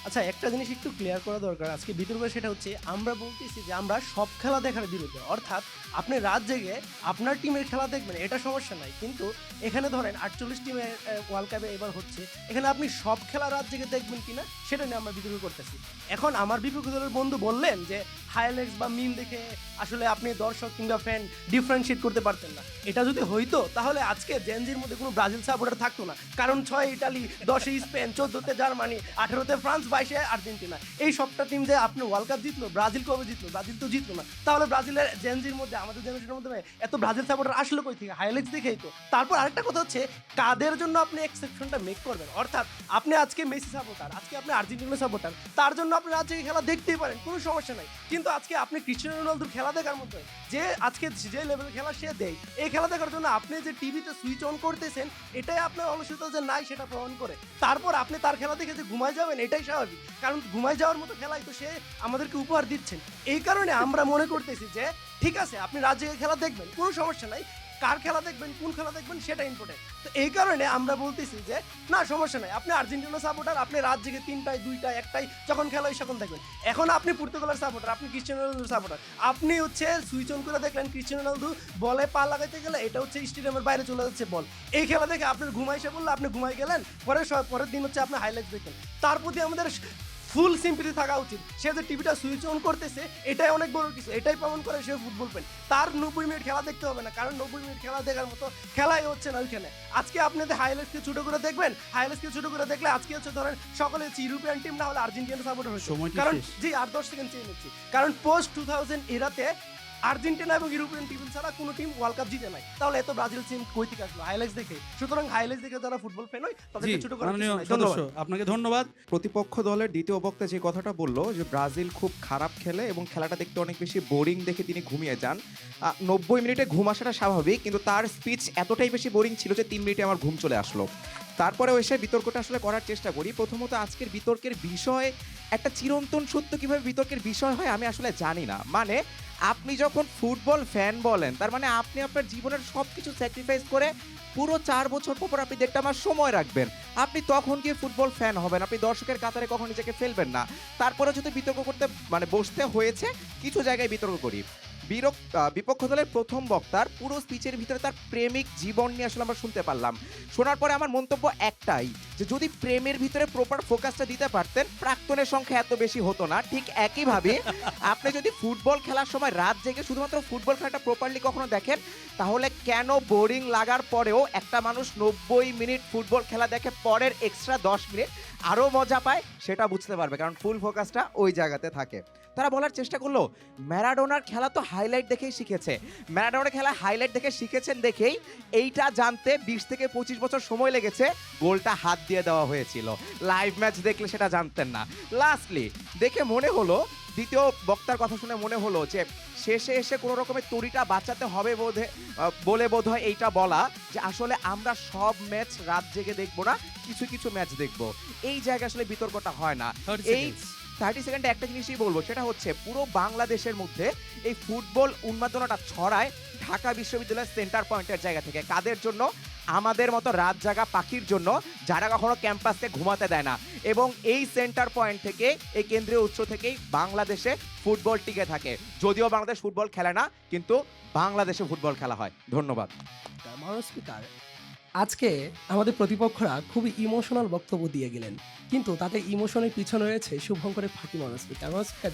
আচ্ছা, একটা জিনিস একটু ক্লিয়ার করা দরকার আজকে বিতর্কে, সেটা হচ্ছে আমরা বলতেছি যে আমরা সব খেলা দেখার বিরুদ্ধে। অর্থাৎ আপনি রাত জেগে আপনার টিমের খেলা দেখবেন, এটা সমস্যা নাই, কিন্তু এখানে ধরেন 48 টিমের ওয়ার্ল্ড কাপে এবার হচ্ছে, এখানে আপনি সব খেলা রাত জেগে দেখবেন কিনা সেটা নিয়ে আমরা বিতর্ক করতেছি। এখন আমার বিপক্ষ দলের বন্ধু বললেন যে হাইলাইটস বা মিম দেখে আসলে আপনি দর্শক কিংবা ফ্যান ডিফারেন্সিয়েট করতে পারতেন না। এটা যদি হইতো তাহলে আজকে জেনজির মধ্যে কোনো ব্রাজিল সাপোর্টার থাকতো না, কারণ 6 Italy, 10 Spain, 14 Germany, 18 France, 22 Argentina, এই সবটা টিম যে আপনি ওয়ার্ল্ড কাপ জিতলো, ব্রাজিল কবে জিতলো? ব্রাজিল তো জিতলো না। তাহলে ব্রাজিলের জেনজির মধ্যে, আমাদের জেনারেশনের মধ্যে এত ব্রাজিল সাপোর্টার আসলো কই থেকে? হাইলাইটস দেখেই তো। তারপর আরেকটা কথা হচ্ছে কাদের জন্য আপনি এক্সেপশনটা মেক করবেন। অর্থাৎ আপনি আজকে মেসি সাপোর্টার, আজকে আপনি আর্জেন্টিনা সাপোর্টার, তার জন্য আপনি আজকে খেলা দেখতেই পারেন, কোনো সমস্যা নাই। কিন্তু আজকে আপনি ক্রিস্টিয়ানো রোনালদোর খেলা দেখার মধ্যে যে আজকে যে লেভেলের খেলা সে দেয়, এই খেলা দেখার জন্য আপনি যে টিভিতে সুইচ অন করতেছেন, এটাই আপনার অলসতা যে নাই সেটা প্রমাণ করে। তারপর আপনি তার খেলা দেখে যে ঘুমায় যাবেন, এটাই স্বাভাবিক, কারণ ঘুমায় যাওয়ার মতো খেলাই তো সে আমাদেরকে উপহার দিচ্ছেন। এই কারণে আমরা মনে করতেছি যে ঠিক আছে আপনি রাত জেগে খেলা দেখবেন, কোনো সমস্যা নাই, কার খেলা দেখবেন, কোন খেলা দেখবেন সেটা ইম্পর্টেন্ট। তো এই কারণে আমরা বলতেছি যে না সমস্যা নাই, আপনি আর্জেন্টিনা সাপোর্টার, আপনি রাত জেগে 3টায় 2টায় 1টায় যখন খেলা হয় তখন দেখবেন। এখন আপনি পর্তুগালের সাপোর্টার, আপনি ক্রিস্টিয়ানো রোনালদোর সাপোর্টার, আপনি হচ্ছে সুইচ অন করে দেখলেন ক্রিস্টিয়ানো রোনালদো বলে পা লাগাইতে গেলে এটা হচ্ছে স্টেডিয়ামের বাইরে চলে যাচ্ছে বল, এই খেলা দেখে আপনার ঘুমাইসে বললে আপনি ঘুমাই গেলেন, পরের দিন হচ্ছে আপনি হাইলাইটস দেখলেন। তার প্রতি আমাদের ফুল সিম্পথি থাকা উচিত। সে যে টিভিটা সুইচ অন করতেছে এটাই অনেক বড় কিছু, এটাই প্রমাণ করে সে ফুটবল ফ্যান। তার 90 মিনিট খেলা দেখতে হবে না, কারণ 90 মিনিট খেলা দেখার মতো খেলাই হচ্ছে না ওইখানে। আজকে আপনি হাইলাইটসকে ছোট করে দেখবেন, হাইলাইটসকে ছোট করে দেখলে আজকে হচ্ছে ধরেন সকলে হচ্ছে ইউরোপিয়ান টিম না হলে আর্জেন্টিনা সাপোর্টার হচ্ছে, কারণ জি আর 10 সেকেন্ড চেয়ে নিচ্ছি, কারণ পোস্ট 2000 এরাতে আর্জেন্টিনা এবং ইউরোপিয়ান টিম ছাড়া কোনো টিম ওয়ার্ল্ড কাপ জিতে নাই। তাহলে এত ব্রাজিল টিম কই থেকে আসলো? হাইলাইটস দেখে। সুতরাং হাইলাইটস দেখে যারা ফুটবল ফ্যান হয় তাদেরকে ছোট করে আপনাকে ধন্যবাদ। প্রতিপক্ষ দলের দ্বিতীয় বক্তা যে কথাটা বললো যে ব্রাজিল খুব খারাপ খেলে এবং খেলাটা দেখতে অনেক বেশি বোরিং দেখে তিনি ঘুমিয়ে যান। 90 মিনিটে ঘুম আসাটা স্বাভাবিক, কিন্তু তার স্পিচ এতটাই বেশি বোরিং ছিল যে 3 মিনিটে আমার ঘুম চলে আসলো। তারপরেও এসে বিতর্কটা আসলে করার চেষ্টা করি। প্রথমত আজকের বিতর্কের বিষয় একটা চিরন্তন সত্য, কিভাবে বিতর্কের বিষয় হয় আমি আসলে জানি না। মানে আপনি যখন ফুটবল ফ্যান বলেন তার মানে আপনি আপনার জীবনের সব কিছু স্যাক্রিফাইস করে পুরো 4 বছর পর আপনি দেখতে আমার সময় রাখবেন, আপনি তখন গিয়ে ফুটবল ফ্যান হবেন, আপনি দর্শকের কাতারে কখন নিজেকে ফেলবেন না। তারপরে যদি বিতর্ক করতে মানে বসতে হয়েছে, কিছু জায়গায় বিতর্ক করি। বিপক্ষ দলের প্রথম বক্তার পুরো স্পিচের ভিতরে তার প্রেমিক জীবন নিয়ে আসলে আমরা শুনতে পারলাম। শোনার পরে আমার মন্তব্য একটাই, যে যদি প্রেমের ভিতরে প্রপার ফোকাসটা দিতে পারতেন প্রাক্তনের সংখ্যা এত বেশি হতো না। ঠিক একইভাবে আপনি যদি ফুটবল খেলার সময় রাত জেগে শুধুমাত্র ফুটবল খেলাটা প্রপারলি কখনো দেখেন, তাহলে কেন বোরিং লাগার পরেও একটা মানুষ 90 মিনিট ফুটবল খেলা দেখে পরের এক্সট্রা 10 মিনিট আরও মজা পায় সেটা বুঝতে পারবে, কারণ ফুল ফোকাসটা ওই জায়গাতে থাকে। তারা বলার চেষ্টা করলো ম্যারাডোনার খেলা তো হাইলাইট দেখেই শিখেছে, ম্যারাডোনার খেলা হাইলাইট দেখে শিখেছেন দেখেই এইটা জানতে 20 থেকে 25 বছর সময় লেগেছে, গোলটা হাত দিয়ে দেওয়া হয়েছিল, লাইভ ম্যাচ দেখলে সেটা জানতেন না। লাস্টলি দেখে মনে হলো দ্বিতীয় বক্তার কথা শুনে মনে হলো যে শেষে এসে কোনো রকমের তরিটা বাঁচাতে হবে বলে বোধ হয় এইটা বলা যে আসলে আমরা সব ম্যাচ রাত জেগে দেখবো না, কিছু কিছু ম্যাচ দেখবো। এই জায়গায় আসলে বিতর্কটা হয় না। 30 এই seconds। 30 সেকেন্ডে একটা জিনিসই বলবো, সেটা হচ্ছে পুরো বাংলাদেশের মধ্যে এই ফুটবল উন্মাদনাটা ছড়ায় ঢাকা বিশ্ববিদ্যালয়ের সেন্টার পয়েন্টের জায়গা থেকে। কাদের জন্য? আমাদের মতো রাত জাগা পাখির জন্য, যারা কখনো ক্যাম্পাসে ঘুমাতে দেয় না। এবং এই সেন্টার পয়েন্ট থেকে, এই কেন্দ্রীয় উৎস থেকেই বাংলাদেশে ফুটবল টিকে থাকে। যদিও বাংলাদেশ ফুটবল খেলে না, কিন্তু বাংলাদেশে ফুটবল খেলা হয়। ধন্যবাদ। স্পিকার, আজকে আমাদের প্রতিপক্ষরা খুবই ইমোশনাল বক্তব্য দিয়ে গেলেন, কিন্তু তাদের ইমোশনের পিছনে রয়েছে শুভঙ্করের ফাঁকি। স্পিকার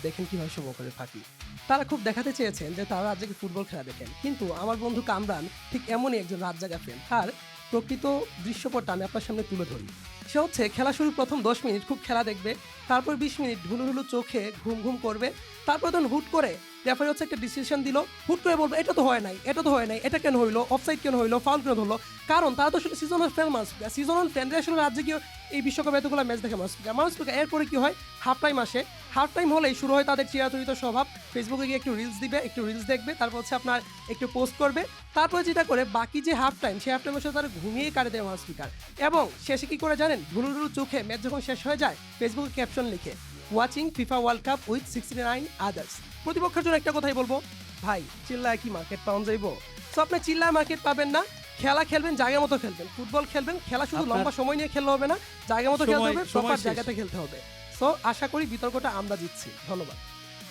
দেখেন কিভাবে শুভঙ্করের ফাঁকি। তারা খুব দেখাতে চেয়েছেন যে তারা রাত জেগে ফুটবল খেলা দেখেন, কিন্তু আমার বন্ধু কামরান ঠিক এমনই একজন রাত জাগা ফ্যান। তার প্রকৃত দৃশ্যপটটা আমি আপনার সামনে তুলে ধরি। সে হচ্ছে খেলা শুরুর প্রথম 10 মিনিট খুব খেলা দেখবে, তারপর 20 মিনিট ঢুলু ঢুলু চোখে ঘুম ঘুম করবে, তারপর তখন হুট করে রেফারি হচ্ছে একটা ডিসিশন দিল, হুট করে বলবো এটা তো হয় নাই, এটা তো হয় নাই, এটা কেন হইলো, অফসাইড কেন হইলো, ফাউল কেন ধরলো। কারণ তারা তো আসলে সিজনাল ফ্যান। সিজনাল ফ্যানরা আসলে রাজ্যে গিয়ে এই বিশ্বকাপে এতগুলো ম্যাচ দেখে মানুষ। এরপরে কি হয়, হাফ টাইম আসে। হাফ টাইম হলেই শুরু হয় তাদের চিরাচরিত স্বভাব, ফেসবুকে গিয়ে একটু রিলস দিবে, একটু রিলস দেখবে, তারপর হচ্ছে আপনার একটু পোস্ট করবে, তারপরে যেটা করে বাকি যে হাফ টাইম, সেই হাফ টাইমের সাথে তারা ঘুমিয়ে কাটে দেয় স্পিকার। এবং শেষে কি করে জানেন, ঢুলু ঢুলু চোখে ম্যাচ যখন শেষ হয়ে যায় ফেসবুকে ক্যাপশন লিখে, watching FIFA world cup with 69 others. প্রতিপক্ষের জন্য একটা কথাই বলবো, ভাই চিল্লায় কি মার্কেট পাওয়া যাইব? সো আপনি চিল্লায় মার্কেট পাবেন না, খেলা খেলবেন জায়গা মতো খেলবেন, ফুটবল খেলবেন, খেলা শুধু লম্বা সময় নিয়ে খেললে হবে না, জায়গা মতো খেলতে হবে, প্রপার জায়গাতে খেলতে হবে। সো আশা করি বিতর্কটা আমরা জিতছি। ধন্যবাদ।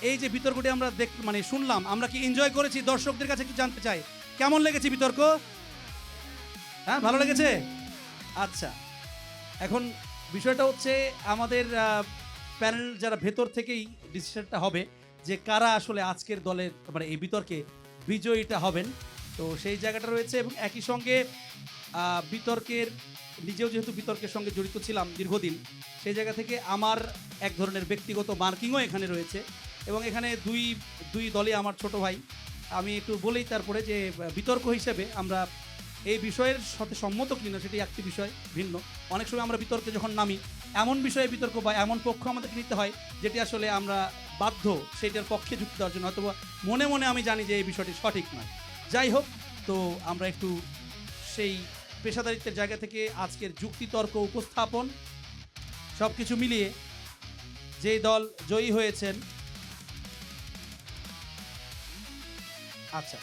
এই যে বিতর্কটি আমরা শুনলাম, আমরা কি এনজয় করেছি? দর্শকদের কাছে একটু জানতে চাই কেমন লেগেছে বিতর্ক? হ্যাঁ, ভালো লেগেছে? আচ্ছা, এখন বিষয়টা হচ্ছে আমাদের প্যানেল যারা ভেতর থেকেই ডিসিশনটা হবে যে কারা আসলে আজকের দলের এই বিতর্কে বিজয়ীটা হবেন। তো সেই জায়গাটা রয়েছে। এবং একই সঙ্গে বিতর্কের নিজেও যেহেতু বিতর্কের সঙ্গে জড়িত ছিলাম দীর্ঘদিন, সেই জায়গা থেকে আমার এক ধরনের ব্যক্তিগত মার্কিংও এখানে রয়েছে। এবং এখানে দুই দলই আমার ছোট ভাই। আমি একটু বলেই তারপরে যে বিতর্ক হিসেবে আমরা এই বিষয়ের সাথে সম্মত কিনা সেটি একটি বিষয় ভিন্ন। অনেক সময় আমরা বিতর্কে যখন নামি, এমন বিষয়ে বিতর্ক বা এমন পক্ষ আমাদেরকে নিতে হয় যেটি আসলে আমরা বাধ্য সেইটার পক্ষে যুক্তি দেওয়ার জন্য, অথবা মনে মনে আমি জানি যে এই বিষয়টি সঠিক নয়। যাই হোক, তো আমরা একটু সেই পেশাদারিত্বের জায়গা থেকে আজকের যুক্তিতর্ক উপস্থাপন সব কিছু মিলিয়ে যেই দল জয়ী হয়েছেন, আচ্ছা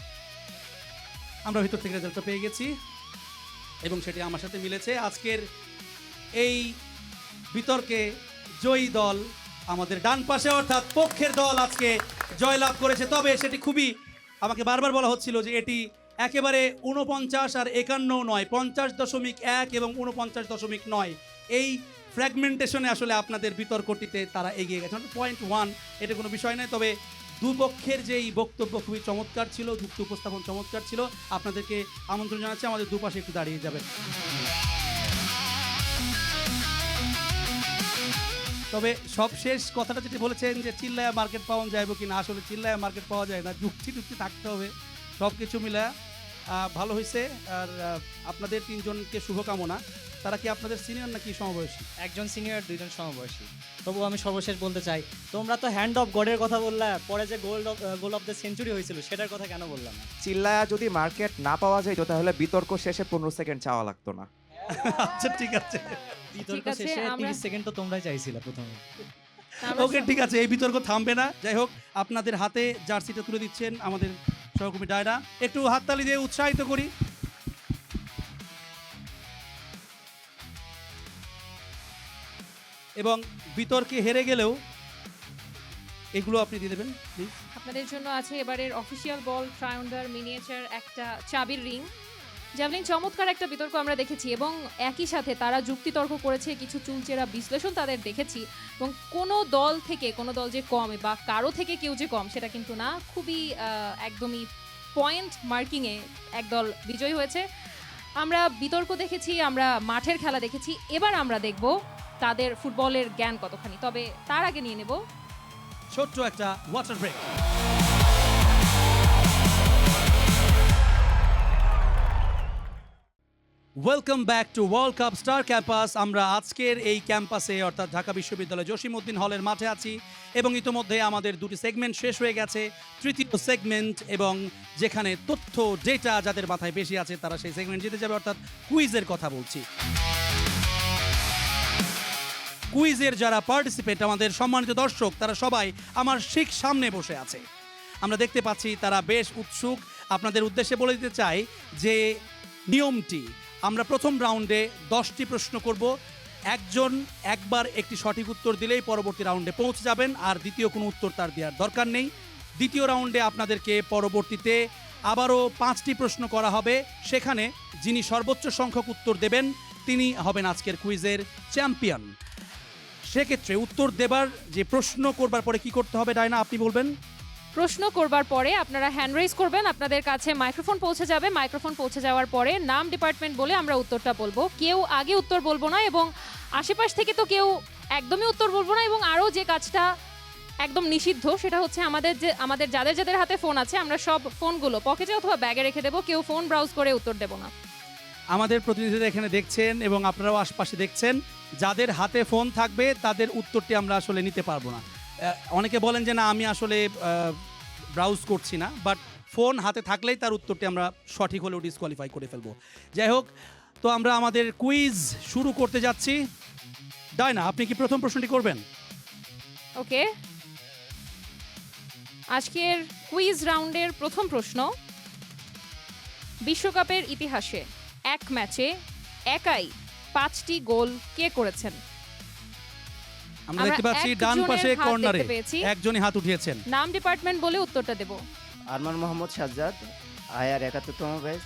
আমরা ভিতর থেকে রেজাল্টটা পেয়ে গেছি এবং সেটি আমার সাথে মিলেছে। আজকের এই বিতর্কে জয়ী দল আমাদের ডান পাশে, অর্থাৎ পক্ষের দল আজকে জয়লাভ করেছে। তবে সেটি খুবই, আমাকে বারবার বলা হচ্ছিল যে এটি একেবারে 49 আর 51 নয়, 50.1 এবং 49.9, এই ফ্র্যাগমেন্টেশনে আসলে আপনাদের বিতর্কটিতে তারা এগিয়ে গেছে। 0.1 এটা কোনো বিষয় নয়। তবে দুপক্ষের যেই বক্তব্য খুবই চমৎকার ছিল, যুক্তি উপস্থাপন চমৎকার ছিল। আপনাদেরকে আমন্ত্রণ জানাচ্ছি আমাদের দুপাশে একটু দাঁড়িয়ে যাবেন। তবে সবশেষ কথাটা যেটি বলেছেন যে চিল্লায় মার্কেট পাওয়া যাইব কিনা, আসলে চিল্লায় মার্কেট পাওয়া যায় না, যুক্তি থাকতে হবে। সব কিছু মিলে ভালো হয়েছে। আর আপনাদের তিনজনকে শুভকামনা। তারা কি আপনাদের সিনিয়র নাকি সমবয়সী? একজন সিনিয়র, দুইজন সমবয়সী। তবু আমি সর্বশেষ বলতে চাই, তোমরা তো হ্যান্ড অফ গডের কথা বললা, পরে যে গোল অফ দ্য সেঞ্চুরি হয়েছিল সেটার কথা কেন বললাম না? চিল্লায়া যদি মার্কেট না পাওয়া যায় তাহলে বিতর্ক শেষে 15 সেকেন্ড চাওয়া লাগতো না। আচ্ছা ঠিক আছে, বিতর্ক শেষে 30 সেকেন্ড তো তোমরাই চাইছিলা প্রথমে। ওকে ঠিক আছে, এই বিতর্ক থামবে না। যাই হোক, আপনাদের হাতে জার্সিটা তুলে দিচ্ছেন আমাদের সহকর্মী ডায়না, একটু হাততালি দিয়ে উৎসাহিত করি। এবং বিতর্কে হেরে গেলেও এগুলো আপনি দিয়ে দেবেন প্লিজ। আপনাদের জন্য আছে এবারের অফিসিয়াল বল, ট্রায়ান্ডার, মিনিয়েচার, একটা চাবির রিং। জ্যাভলিন চমৎকার একটা বিতর্ক আমরা দেখেছি এবং একই সাথে তারা যুক্তিতর্ক করেছে, কিছু চুলচেরা বিশ্লেষণ তাদের দেখেছি। এবং কোনো দল যে কম বা কারো থেকে কেউ যে কম সেটা কিন্তু না, খুবই একদমই পয়েন্ট মার্কিংয়ে একদল বিজয়ী হয়েছে। আমরা বিতর্ক দেখেছি, আমরা মাঠের খেলা দেখেছি, এবার আমরা দেখব তাদের ফুটবলের জ্ঞান কতখানি। তবে তার আগে নিয়ে নেব ছোট্ট একটা water break. Welcome back to World Cup Star Campus. আমরা আজকের এই ক্যাম্পাসে অর্থাৎ ঢাকা বিশ্ববিদ্যালয় জসিমউদ্দিন হলের মাঠে আছি এবং ইতোমধ্যে আমাদের দুটি সেগমেন্ট শেষ হয়ে গেছে। তৃতীয় সেগমেন্ট এবং যেখানে তথ্য ডেটা যাদের মাথায় বেশি আছে তারা সেই সেগমেন্ট জিতে যাবে, অর্থাৎ কুইজের কথা বলছি। কুইজের যারা পার্টিসিপেট আমাদের সম্মানিত দর্শক তারা সবাই আমার ঠিক সামনে বসে আছে। আমরা দেখতে পাচ্ছি তারা বেশ উৎসুক। আপনাদের উদ্দেশ্যে বলে দিতে চাই যে নিয়মটি, আমরা প্রথম রাউন্ডে 10টি প্রশ্ন করব। একজন একবার একটি সঠিক উত্তর দিলেই পরবর্তী রাউন্ডে পৌঁছে যাবেন, আর দ্বিতীয় কোনো উত্তর তার দেওয়ার দরকার নেই। দ্বিতীয় রাউন্ডে আপনাদেরকে পরবর্তীতে আবারও 5টি প্রশ্ন করা হবে, সেখানে যিনি সর্বোচ্চ সংখ্যক উত্তর দেবেন তিনি হবেন আজকের কুইজের চ্যাম্পিয়ন। সেক্ষেত্রে উত্তর দেবার যে প্রশ্ন করবার পরে কি করতে হবে ডায়না আপনি বলবেন? প্রশ্ন করবার পরে আপনারা হ্যান্ড রেজ করবেন, আপনাদের কাছে মাইক্রোফোন পৌঁছে যাবে। মাইক্রোফোন পৌঁছে যাওয়ার পরে নাম, ডিপার্টমেন্ট বলে আমরা উত্তরটা বলবো। কেউ আগে উত্তর বলবো না এবং আশেপাশ থেকে তো কেউ একদমই উত্তর বলবো না। এবং আরও যে কাজটা একদম নিষিদ্ধ সেটা হচ্ছে আমাদের যাদের যাদের হাতে ফোন আছে আমরা সব ফোনগুলো পকেটে অথবা ব্যাগে রেখে দেবো। কেউ ফোন ব্রাউজ করে উত্তর দেবো না। আমাদের প্রতিনিধিরা এখানে দেখছেন এবং আপনারাও আশপাশে দেখছেন, যাদের হাতে ফোন থাকবে তাদের উত্তরটি আমরা আসলে নিতে পারবো না। অনেকে বলেন যে না আমি আসলে ব্রাউজ করছি না, বাট ফোন হাতে থাকলেই তার উত্তরটি আমরা সঠিক হলেও ডিসকোয়ালিফাই করে ফেলবো। যাই হোক, তো আমরা আমাদের কুইজ শুরু করতে যাচ্ছি। ডায়না আপনি কি প্রথম প্রশ্নটি করবেন? ওকে, আজকের কুইজ রাউন্ডের প্রথম প্রশ্ন, বিশ্বকাপের ইতিহাসে এক ম্যাচে একাই 5টি গোল কে করেছেন? আমরা দেখতে পাচ্ছি ডান পাশে কর্নারে একজনই হাত উঠিয়েছেন। নাম, ডিপার্টমেন্ট বলে উত্তরটা দেব। আরমান মোহাম্মদ সাজ্জাদ, আয়ার 71তম ব্যাচ,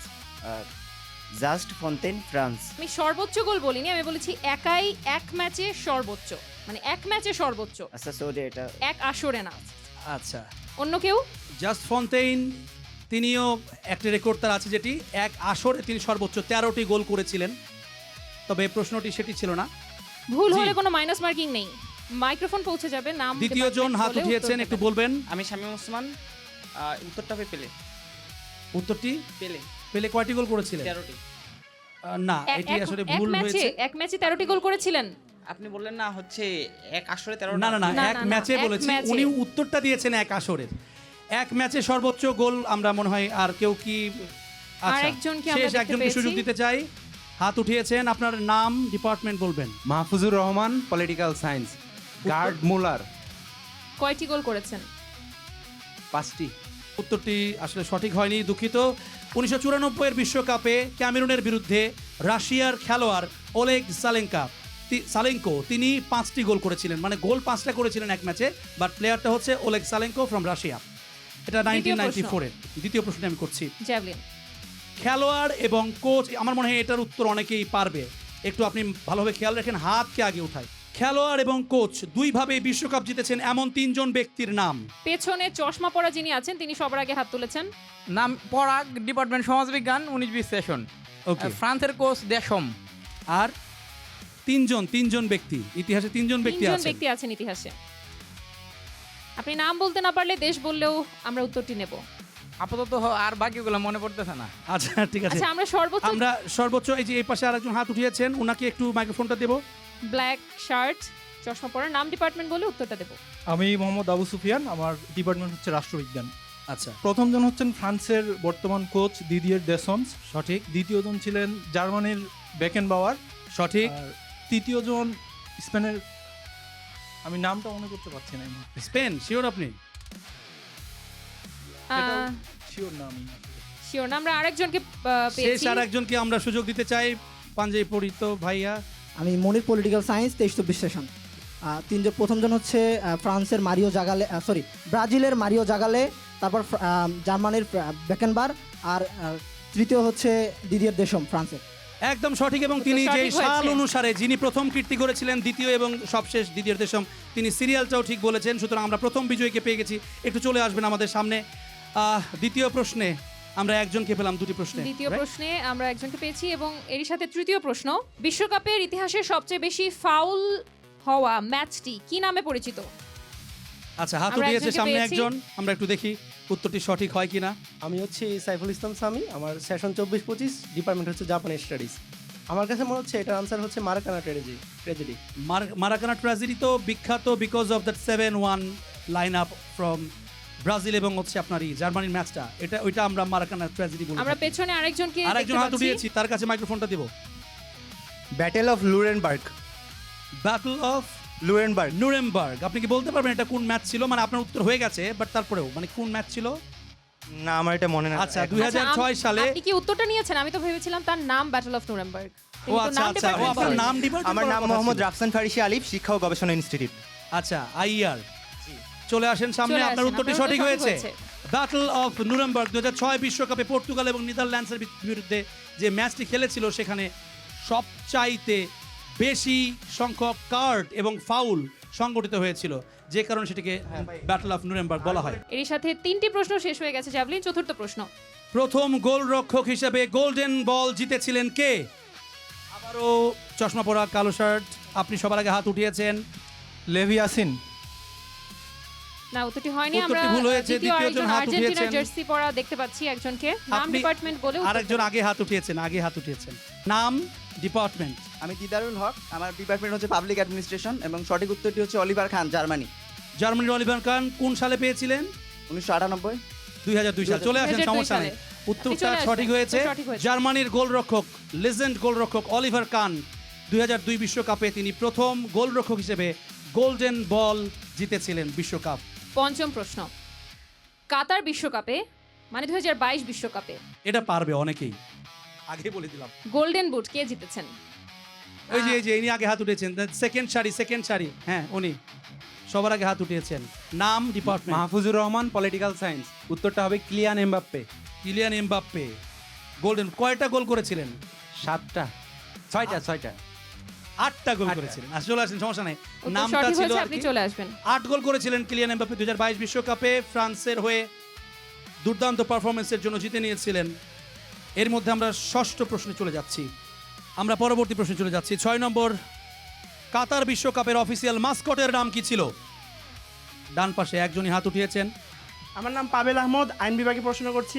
জাস্ট ফন্টেন, ফ্রান্স। আমি সর্বোচ্চ গোল বলিনি, আমি বলেছি একাই এক ম্যাচে সর্বোচ্চ, মানে এক ম্যাচে সর্বোচ্চ। আচ্ছা সৌদি, এটা এক আসরে না। আচ্ছা, অন্য কেউ? জাস্ট ফন্টেইন, তিনিও একটা রেকর্ড তার আছে, যেটি এক আসরে তিনি সর্বোচ্চ 13টি গোল করেছিলেন। তবে প্রশ্নটি সেটি ছিল না। ভুল হলে কোনো মাইনাস মার্কিং নেই। মাইক্রোফোন পৌঁছে যাবে। নাম, দ্বিতীয় জন হাত উঠিয়েছেন, একটু বলবেন। আমি শামীম ওসমান, উত্তরটা হবে পেলে। উত্তরটি পেলে। পেলে কয়টি গোল করেছিলেন? 13টি। না, এটি আসলে ভুল হয়েছে। এক ম্যাচে 13টি গোল করেছিলেন। আপনি বললেন না হচ্ছে এক আসরে 13। না না না, এক ম্যাচে বলেছি। উনি উত্তরটা দিয়েছেন এক আসরের। এক ম্যাচে সর্বোচ্চ গোল আমরা মনে হয় আর কেউ কি? আচ্ছা, শেষ একজনকে সুযোগ দিতে চাই। হাত উঠিয়েছেন, আপনার নাম, ডিপার্টমেন্ট বলবেন। Mahfuzur Rahman, political science, Gerd Muller. কয়টি গোল করেছেন? 5টি। উত্তরটি আসলে সঠিক হয়নি, দুঃখিত। 1994 বিশ্বকাপে ক্যামেরুনের বিরুদ্ধে রাশিয়ার খেলোয়াড় ওলেগ সালেঙ্কো তিনি 5টি গোল করেছিলেন, মানে গোল 5টা করেছিলেন এক ম্যাচে, বাট প্লেয়ারটা হচ্ছে ওলেগ সালেঙ্কো ফ্রম রাশিয়া। এটা 1994-এর। দ্বিতীয় প্রশ্ন আমি করছি। জ্যাভলিন। খেলোয়াড় এবং কোচ, আমার মনে হয় এটার উত্তর অনেকেই পারবে, একটু আপনি ভালোভাবে খেয়াল রাখেন, হাতকে আগে উঠায়। খেলোয়াড় এবং কোচ দুইভাবে বিশ্বকাপ জিতেছেন এমন 3 জন ব্যক্তির নাম। পেছনে চশমা পরা যিনি আছেন তিনি সবার আগে হাত তুলেছেন। নাম পরাগ, ডিপার্টমেন্ট সমাজবিজ্ঞান, 19-20 সেশন। ওকে, ফ্রান্সের কোচ দেশম। আর 3 জন ব্যক্তি ইতিহাসে, 3 জন ব্যক্তি আছেন। 3 জন ব্যক্তি আছেন ইতিহাসে। আপনি নাম বলতে না পারলে দেশ বললেও আমরা উত্তরটি নেব। আপাতত আর বাকিগুলো মনে পড়তেছে না। আচ্ছা ঠিক আছে, আচ্ছা আমরা সর্বোচ্চ এই যে এই পাশে আরেকজন হাত উঠিয়েছেন, ওনাকে একটু মাইক্রোফোনটা দেব। ব্ল্যাক শার্ট, চশমা পরা, নাম, ডিপার্টমেন্ট বলে উত্তরটা দেব। আমি মোহাম্মদ আবু সুফিয়ান, আমার ডিপার্টমেন্ট হচ্ছে রাষ্ট্রবিজ্ঞান। আচ্ছা, প্রথম জন হচ্ছেন ফ্রান্সের বর্তমান কোচ দিদিয়ের দেশমস, সঠিক। দ্বিতীয় জন ছিলেন জার্মানির বেকেনবাওয়ার, সঠিক। আর তৃতীয় জন স্পেনের, আমি নামটা মনে করতে পারছি না। স্পেন শিওর আপনি? শিওর না, আমি শিওর না। আমরা আরেকজনকে শেষ পেয়েছি। আরেকজনকে আমরা সুযোগ দিতে চাই, পাঞ্জাবি পরিত ভাইয়া। আমি মনির, পলিটিক্যাল সায়েন্স, 23-24 সেশন। প্রথম জন হচ্ছে ফ্রান্সের মারিও জাগালে, ব্রাজিলের মারিও জাগালে, তারপর জার্মানির বেকেনবার, আর তৃতীয় হচ্ছে দিদিয়ের দেশম, ফ্রান্সের। একদম সঠিক। এবং তিনি যে সাল অনুসারে যিনি প্রথম কীর্তি করেছিলেন, দ্বিতীয় এবং সবশেষ দিদিয়ের দেশম, তিনি সিরিয়ালটাও ঠিক বলেছেন। সুতরাং আমরা প্রথম বিজয়ীকে পেয়ে গেছি। একটু চলে আসবেন আমাদের সামনে। দ্বিতীয় প্রশ্নে আমরা একজনকে পেলাম, 2টি প্রশ্নে। দ্বিতীয় প্রশ্নে আমরা একজনকে পেয়েছি এবং এরই সাথে তৃতীয় প্রশ্ন, বিশ্বকাপের ইতিহাসে সবচেয়ে বেশি ফাউল হওয়া ম্যাচটি কি নামে পরিচিত? আচ্ছা, হাত উঠিয়েছে সামনে একজন, আমরা একটু দেখি উত্তরটি সঠিক হয় কিনা। আমি হচ্ছে সাইফুল ইসলাম সামি, আমার সেশন 24-25, ডিপার্টমেন্ট হচ্ছে জাপানি স্টাডিজ। আমার কাছে মনে হচ্ছে এটার আনসার হচ্ছে মারাকানা ট্র্যাজেডি। মারাকানা ট্র্যাজেডি তো বিখ্যাত because of that 7-1 line up from Brazil এবং হচ্ছে আপনার জার্মানির ম্যাচটা, ওইটা আমরা মারাকানা ট্র্যাজেডি বলি। আমরা পেছনে আরেকজনকে আরেকজন হাত উঠিয়েছি, তার কাছে মাইক্রোফোনটা দেব। Battle of Nuremberg. Battle of Nuremberg. আপনি কি বলতে পারবেন এটা কোন ম্যাচ ছিল? মানে আপনার উত্তর হয়ে গেছে, বাট তারপরেও মানে কোন ম্যাচ ছিল? না আমার এটা মনে না। আচ্ছা 2006 সালে। আপনি কি উত্তরটা নিয়েছেন? আমি তো ভেবেছিলাম তার নাম ব্যাটল অফ নুরেমবার্গ। ও আচ্ছা আচ্ছা, ও আপনার নাম ডিপার্টমেন্ট। আমার নাম মোহাম্মদ রাফসান ফারিসি আলিফ, শিক্ষা ও গবেষণা ইনস্টিটিউট। আচ্ছা আইআর। চলে আসেন সামনে, আপনার উত্তরটি সঠিক হয়েছে। ব্যাটল অফ নুরেমবার্গ 2006 বিশ্বকাপে পর্তুগাল এবং নেদারল্যান্ডসের বিরুদ্ধে যে ম্যাচটি খেলেছিল, সেখানে সবচাইতে বেশি সংখ্যক কার্ড এবং ফাউল সংগঠিত হয়েছিল, যে কারণে সেটিকে ব্যাটল অফ নুরেমবার্গ বলা হয়। এর সাথে 3টি প্রশ্ন শেষ হয়ে গেছে জ্যাভলিন। চতুর্থ প্রশ্ন, প্রথম গোলরক্ষক হিসেবে গোল্ডেন বল জিতেছিলেন কে? আবারও চশমা পরা, কালো শার্ট, আপনি সবার আগে হাত উঠিয়েছেন। লেভি ইয়াসিন। না, উত্তরটি হয়নি। আমরা উত্তরটি ভুল হয়েছে, দ্বিতীয় দ্বিতীয়জন হাত আর্জেন্টিনার উঠিয়েছেন। জার্সি পরা দেখতে পাচ্ছি একজনকে। নাম আপনি ডিপার্টমেন্ট বলে আরেকজন আগে হাত উঠিয়েছেন। নাম ডিপার্টমেন্ট। আমি দিদারুল হক, আমার ডিপার্টমেন্ট হচ্ছে পাবলিক অ্যাডমিনিস্ট্রেশন এবং সঠিক উত্তরটি হচ্ছে অলিভার খান, জার্মানি। জার্মানির অলিভার খান কোন সালে পেয়েছিলেন? 1998। 2002 সাল। চলে আসেন, সমস্যা নেই। উত্তরটা সঠিক হয়েছে। জার্মানির গোলরক্ষক, লেজেন্ড গোলরক্ষক অলিভার কান 2002 বিশ্বকাপে তিনি প্রথম গোলরক্ষক হিসেবে গোল্ডেন বল জিতেছিলেন বিশ্বকাপ। পঞ্চম প্রশ্ন, কাতার বিশ্বকাপে মানে 2022 বিশ্বকাপে এটা পারবে অনেকেই, আগে বলে দিলাম। গোল্ডেন বুট কে জিতেছেন? এই যে ইনি আগে হাত উঠিয়েছেন, সেকেন্ড সারি, হ্যাঁ উনি সবার আগে হাত উঠিয়েছেন। নাম department. Mahfuzur Rahman, political science. উত্তরটা হবে Kylian Mbappe. Kylian Mbappe golden. কয়টা গোল করেছিলেন? 7টা 6টা 8টা গোল করেছিলেন। চলে আসেন, সমস্যা নেই। উত্তর নামটা সঠিক ছিল হয়েছে, আপনি চলে আসবেন। 8 গোল করেছিলেন কিলিয়ান এমবাপ্পে 2022 বিশ্বকাপে। ফ্রান্সের হয়ে দুর্দান্ত পারফরমেন্সের জন্য জিতে নিয়েছিলেন। এর মধ্যে আমরা ষষ্ঠ প্রশ্নে চলে যাচ্ছি। আমরা পরবর্তী প্রশ্নে চলে যাচ্ছি। 6 নম্বর, কাতার বিশ্বকাপের অফিসিয়াল মাস্কটের নাম কি ছিল? ডান পাশে একজনই হাত উঠিয়েছেন। আমার নাম পাবেল আহমদ, আইন বিভাগে পড়াশোনা করছি।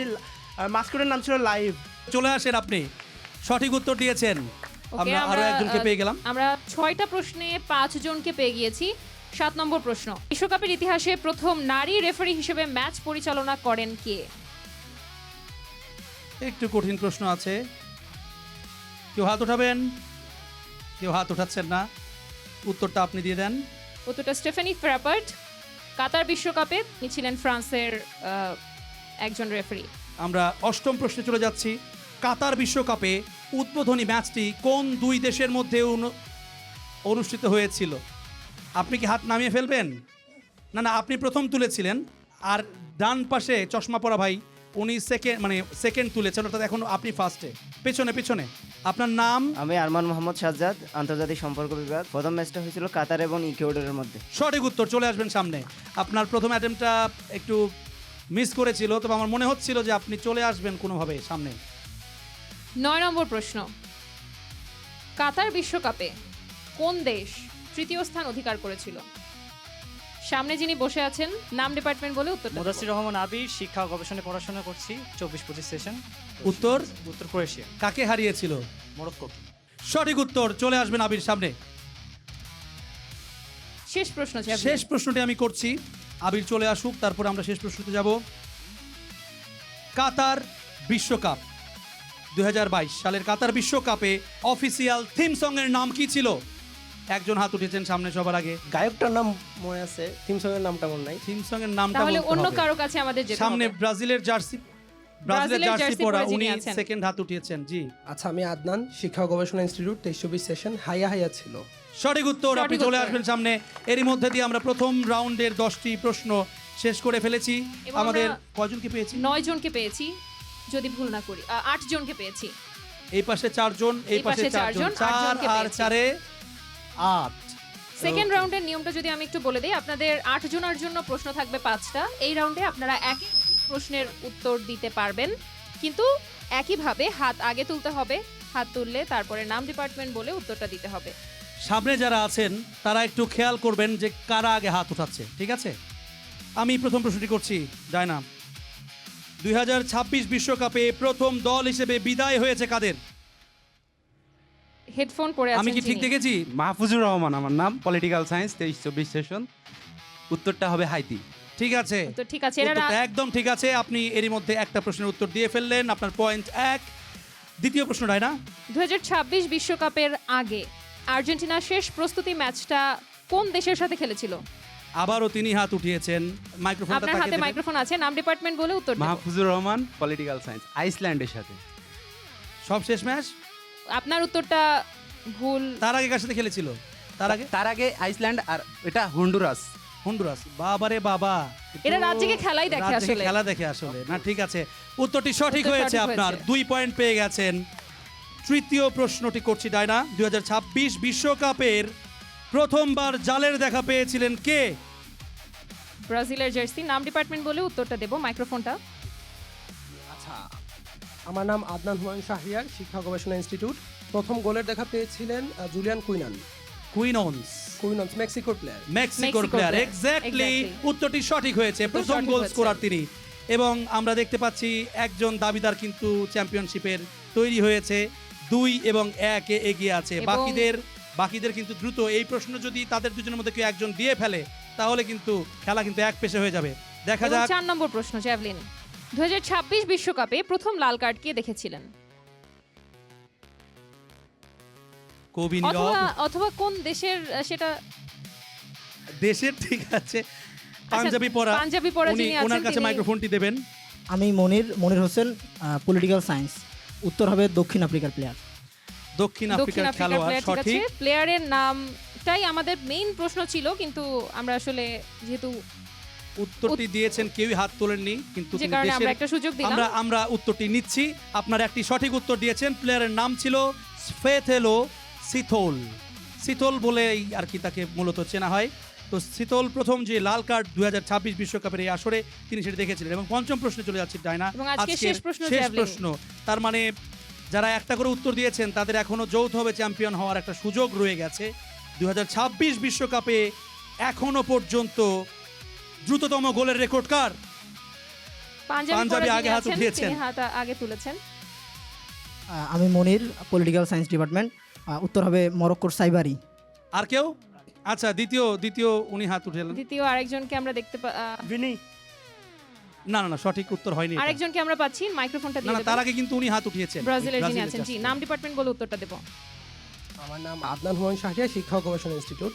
মাস্কটের নাম ছিল লাইভ। চলে আসেন, আপনি সঠিক উত্তর দিয়েছেন। আমরা আরো একজনকে পেয়ে গেলাম। আমরা 6টা প্রশ্নে 5 জনকে পেয়ে গিয়েছি। 7 নম্বর প্রশ্ন, বিশ্বকাপের ইতিহাসে প্রথম নারী রেফারি হিসেবে ম্যাচ পরিচালনা করেন কে? একটু কঠিন প্রশ্ন আছে। কেউ হাত উঠাবেন? কেউ হাত উঠাচ্ছেন না। উত্তরটা আপনি দিয়ে দেন। উত্তরটা স্টেফানি ফ্র্যাপার্ট। কাতার বিশ্বকাপে তিনি ছিলেন ফ্রান্সের একজন রেফারি। আমরা 8ম প্রশ্নে চলে যাচ্ছি। কাতার বিশ্বকাপে উদ্বোধনী ম্যাচটি কোন দুই দেশের মধ্যে অনুষ্ঠিত হয়েছিল? আপনি কি হাত নামিয়ে ফেলবেন? না, আপনি প্রথম তুলেছিলেন, আর ডান পাশে চশমা পরা ভাই উনি সেকেন্ড তুলেছেন, অর্থাৎ এখন আপনি ফার্স্টে। পেছনে আপনার নাম? আমি আরমান মোহাম্মদ সাজ্জাদ, আন্তর্জাতিক সম্পর্ক বিভাগ। প্রথম ম্যাচটা হয়েছিল কাতার এবং ইকুয়েডরের মধ্যে। সঠিক উত্তর। চলে আসবেন সামনে। আপনার প্রথম অ্যাটেম্পটা একটু মিস করেছিল, তবে আমার মনে হচ্ছিল যে আপনি চলে আসবেন কোনোভাবে সামনে। 9 নম্বর প্রশ্ন, কাতার বিশ্বকাপে কোন দেশ তৃতীয় স্থান অধিকার করেছিল? সামনে যিনি বসে আছেন, নাম ডিপার্টমেন্ট বলে উত্তর। মুদাসির রহমান আবির, শিক্ষা ও গবেষণায় পড়াশোনা করছি, 24-25 সেশন। উত্তর ক্রোয়েশিয়া। কাকে হারিয়েছিল? মরক্কো। সঠিক উত্তর। চলে আসবেন আবির সামনে। শেষ প্রশ্ন, শেষ প্রশ্নটি আমি করছি, আবির চলে আসুক, তারপর আমরা শেষ প্রশ্নতে যাব। কাতার বিশ্বকাপ 2022 সালের কাতার বিশ্বকাপে অফিসিয়াল থিম সং এর নাম কি ছিল? একজন হাত উঠেছেন সামনে সবার আগে। গায়কটার নাম মনে আছে, থিম সং এর নামটা মনে নাই। থিম সং এর নামটা তাহলে বলতে অন্য হবে। কারো কাছে আমাদের যেতে হবে। সামনে ব্রাজিলের জার্সি পরা উনি সেকেন্ড হাত উঠিয়েছেন। জি আচ্ছা, আমি আদনান, শিক্ষা ও গবেষণা ইনস্টিটিউট, 23-24 সেশন। হাইয়া ছিল সঠিক উত্তর। আপনি চলে আসবেন সামনে। এরই মধ্যে দিয়ে আমরা প্রথম রাউন্ডের 10টি প্রশ্ন শেষ করে ফেলেছি। আমাদের কয়জনকে পেয়েছি? 9 জনকে পেয়েছি, যদি ভুল না করি। 8 জনকে পেয়েছি। এই পাশে 4 জন, এই পাশে 4 জন। 4 আর 4 8। সেকেন্ড রাউন্ডের নিয়মটা যদি আমি একটু বলে দিই, আপনাদের 8 জনের জন্য প্রশ্ন থাকবে 5টা। এই রাউন্ডে আপনারা একই প্রশ্নের উত্তর দিতে পারবেন, কিন্তু একইভাবে হাত আগে তুলতে হবে। হাত তুললে তারপরে নাম ডিপার্টমেন্ট বলে উত্তরটা দিতে হবে। সামনে যারা আছেন তারা একটু খেয়াল করবেন যে কারা আগে হাত উঠাচ্ছে, ঠিক আছে? আমি প্রথম প্রশ্নটি করছি। ডায়না, 2026 বিশ্বকাপে প্রথম দল হিসেবে বিদায় হয়েছে কাদের? হেডফোন পরে আমি আছেন কি ঠিক যিনি। দেখেছি? মাহফুজুর রহমান আমার নাম, পলিটিক্যাল সায়েন্স 23-24 সেশন। উত্তরটা হবে হাইতি। ঠিক আছে, তো ঠিক আছে, এরা উত্তরটা একদম ঠিক আছে। আপনি এরই মধ্যে একটা প্রশ্নের উত্তর দিয়ে ফেললেন, আপনার পয়েন্ট 1। দ্বিতীয় প্রশ্ন ডায়না। 2026 বিশ্বকাপের আগে আর্জেন্টিনার শেষ প্রস্তুতি ম্যাচটা কোন দেশের সাথে খেলেছিল? আবারও তিনি হাত উঠিয়েছেন, মাইক্রোফোনটা আপনার তাকে হাতে দেবেন। মাইক্রোফোন আছে, নাম ডিপার্টমেন্ট বলে উত্তর দেব। মাহফুজুর রহমান, পলিটিক্যাল সায়েন্স, আইসল্যান্ডের সাথে। সব শেষ ম্যাচ? আপনার উত্তরটা ভুল। তার আগে কার সাথে খেলেছিল? তার আগে আইসল্যান্ড, আর এটা হন্ডুরাস। হন্ডুরাস। বাবারে বাবা, এরা রাজ্যকে খেলাই দেখে রাজ্যকে আসলে। খেলা দেখে আসলে না। ঠিক আছে, উত্তরটি সঠিক উত্তর হয়েছে, সঠিক আপনার হয়েছে। 2 পয়েন্ট পেয়ে গেছেন। তৃতীয় প্রশ্নটি করছি ডায়না। 2026 বিশ্বকাপের প্রথমবার জালের দেখা পেয়েছিলেন কে? ব্রাজিলের জার্সি। নাম ডিপার্টমেন্ট বলে উত্তরটা দেব, মাইক্রোফোনটা। আচ্ছা, আমার নাম আদনান হুমায়ুন শাহরিয়ার, শিক্ষা গবেষণা ইনস্টিটিউট। প্রথম গোলের দেখা পেয়েছিলেন জুলিয়ান কুইনন্স, মেক্সিকোর প্লেয়ার। মেক্সিকোর প্লেয়ার, এক্স্যাক্টলি। উত্তরটি সঠিক হয়েছে, প্রথম সঠিক গোল হয়েছে। স্কোরার তিনি। এবং আমরা দেখতে পাচ্ছি একজন দাবিদার কিন্তু চ্যাম্পিয়নশিপের তৈরি হয়েছে, 2 এবং 1 এ এগিয়ে আছে। এবং- বাকিদের কিন্তু দ্রুত এই প্রশ্ন যদি তাদের দুজনের মধ্যে কেউ একজন দিয়ে ফেলে তাহলে কিন্তু খেলা কিন্তু এক পেশে হয়ে যাবে। দেখা এবং যাক। 4 নম্বর প্রশ্ন, জ্যাভলিন। 2026 বিশ্বকাপে প্রথম লাল কার্ড কে দেখেছিলেন? কবি নীরব। অথবা কোন দেশের সেটা? দেশের, ঠিক আছে। পাঞ্জাবি পরা, পাঞ্জাবি পরা উনি যিনি আছেন ওনার কাছে তিনি- মাইক্রোফোনটি দেবেন। আমি মনির হোসেন, পলিটিক্যাল সায়েন্স। উত্তর হবে দক্ষিণ আফ্রিকার প্লেয়ার। দক্ষিণ আফ্রিকার খেলোয়াড়, প্লেয়ার, ঠিক আছে। সঠিক। প্লেয়ারের নামটাই আমাদের মেইন প্রশ্ন ছিল, কিন্তু আমরা আসলে যেহেতু উত্তরটি দিয়েছেন, কেউই হাত তোলেননি, কিন্তু যে তিনি কারণে দেশের- আমরা একটা সুযোগ দিলাম। আমরা উত্তরটি নিচ্ছি। আপনার একটি সঠিক উত্তর দিয়েছেন। প্লেয়ারের নাম ছিল স্ফেথেলো সিথোল। সিথোল বলেই আর কি তাকে মূলত চেনা হয়। তো সিথোল প্রথম যে লাল কার্ড 2026 বিশ্বকাপের এই আসরে তিনি সেটা দেখেছিলেন। এবং পঞ্চম প্রশ্নে চলে যাচ্ছি ডায়না। এবং আজকের শেষ প্রশ্ন, শেষ জ্যাভলিন। প্রশ্ন। তার মানে যারা একটা করে উত্তর দিয়েছেন তাদের এখনো যৌথভাবে চ্যাম্পিয়ন হওয়ার একটা সুযোগ রয়ে গেছে। 2026 বিশ্বকাপে এখনো পর্যন্ত দ্রুততম গোলের রেকর্ড কার? পাঞ্জাবি আগে হাত উঠিয়েছেন। তিনি হাত আগে তুলেছেন। আমি মনির, পলিটিক্যাল সায়েন্স ডিপার্টমেন্ট। উত্তর হবে মরক্কোর সাইবারি। আর কেউ? আচ্ছা, দ্বিতীয় উনি হাত উঠালেন। দ্বিতীয় আরেকজনকে আমরা দেখতে না, সঠিক উত্তর হয়নি এটা। আরেকজনকে আমরা পাচ্ছি, মাইক্রোফোনটা না, দিয়ে তার দেবেন। আগে কিন্তু উনি হাত উঠিয়েছেন, ব্রাজিলের যিনি ব্রাজিলের আছেন। জি, জার্সি। নাম ডিপার্টমেন্ট বলে উত্তরটা দেব। আমার নাম আদনান হুমায়ুন শাহরিয়ার, শিক্ষা ও গবেষণা ইনস্টিটিউট।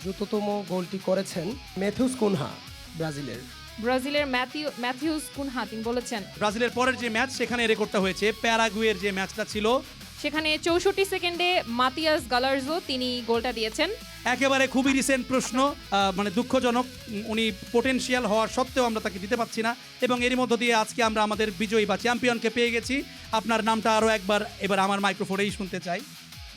দ্রুততম গোলটি করেছেন ম্যাথিউস কুনহা, ব্রাজিলের ম্যাথিউস কুনহা, তিনি বলেছেন। ব্রাজিলের পরের যে ম্যাচ সেখানে রেকর্ডটা হয়েছে। প্যারাগুয়ের যে ম্যাচটা ছিল সেখানে 64 সেকেন্ডে মাতিয়াস গালারজো তিনি গোলটা দিয়েছেন। একেবারে খুবই রিসেন্ট প্রশ্ন, মানে দুঃখজনক, উনি পোটেনশিয়াল হওয়ার সত্ত্বেও আমরা তাকে দিতে পারছি না। এবং এরই মধ্য দিয়ে আজকে আমরা আমাদের বিজয়ী বা চ্যাম্পিয়নকে পেয়ে গেছি। আপনার নামটা আরও একবার এবার আমার মাইক্রোফোনেই শুনতে চাই।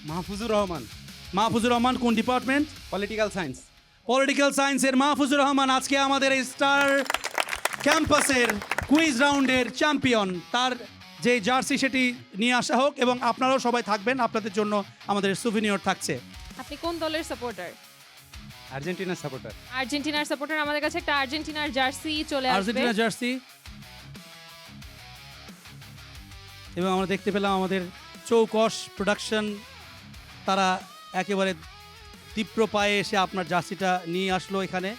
মাহফুজুর রহমান। মাহফুজুর রহমান, কোন ডিপার্টমেন্ট? Political science. পলিটিক্যাল সায়েন্সের মাহফুজুর রহমান আজকে আমাদের এই স্টার ক্যাম্পাসের কুইজ রাউন্ডের চ্যাম্পিয়ন। তার যে জার্সি সেটি নিয়ে আসা হোক, এবং আপনারাও সবাই থাকবেন, আপনাদের জন্য আমাদের সুভিনিয়র থাকছে। আপনি কোন দলের সাপোর্টার? আর্জেন্টিনার সাপোর্টার। আর্জেন্টিনার সাপোর্টার। আমাদের কাছে একটা আর্জেন্টিনার জার্সি চলে আসবে। Argentina jersey. এবং আমরা দেখতে পেলাম আমাদের চৌকস প্রোডাকশন, তারা একেবারে তীব্র পায়ে এসে আপনার জার্সিটা নিয়ে আসলো এখানে।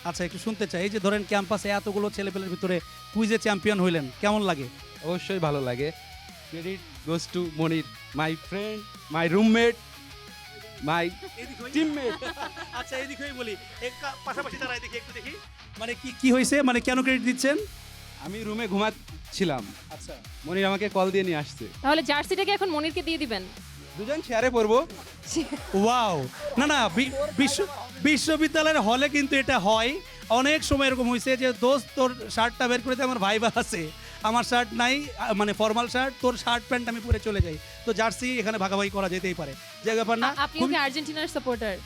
আচ্ছা, একটু শুনতে চাই, এই যে ধরেন ক্যাম্পাসে এতগুলো ছেলেপেলের ভিতরে কুইজে চ্যাম্পিয়ন হইলেন, কেমন লাগে? অবশ্যই ভালো লাগে। Credit goes to Monir, my friend, my roommate, my teammate. আচ্ছা, এদিক হয়ে বলি, পাশাপাশি দাঁড়াই দেখি, একটু দেখি, মানে কি হয়েছে, মানে কেন ক্রেডিট দিচ্ছেন? আমি রুমে ঘুমাচ্ছিলাম, আচ্ছা, মনির আমাকে কল দিয়ে নিয়ে আসছে। তাহলে জার্সিটাকে এখন মনিরকে দিয়ে দিবেন? দুজন শেয়ারে পরবো। ওয়াও, না, বিশ্ববিদ্যালয়ের হলে কিন্তু এটা হয় অনেক সময়। এরকম হয়েছে যে দোস্ত তোর শার্টটা বের করে দে, আমার ভাইবা আছে, আমার শার্ট নাই, মানে ফর্মাল শার্ট, তোর শার্ট প্যান্ট আমি পরে চলে যাই। তো জার্সি এখানে ভাগাভাগি করা যেতেই পারে, যে ব্যাপার না। আপনি কি আর্জেন্টিনার সাপোর্টার?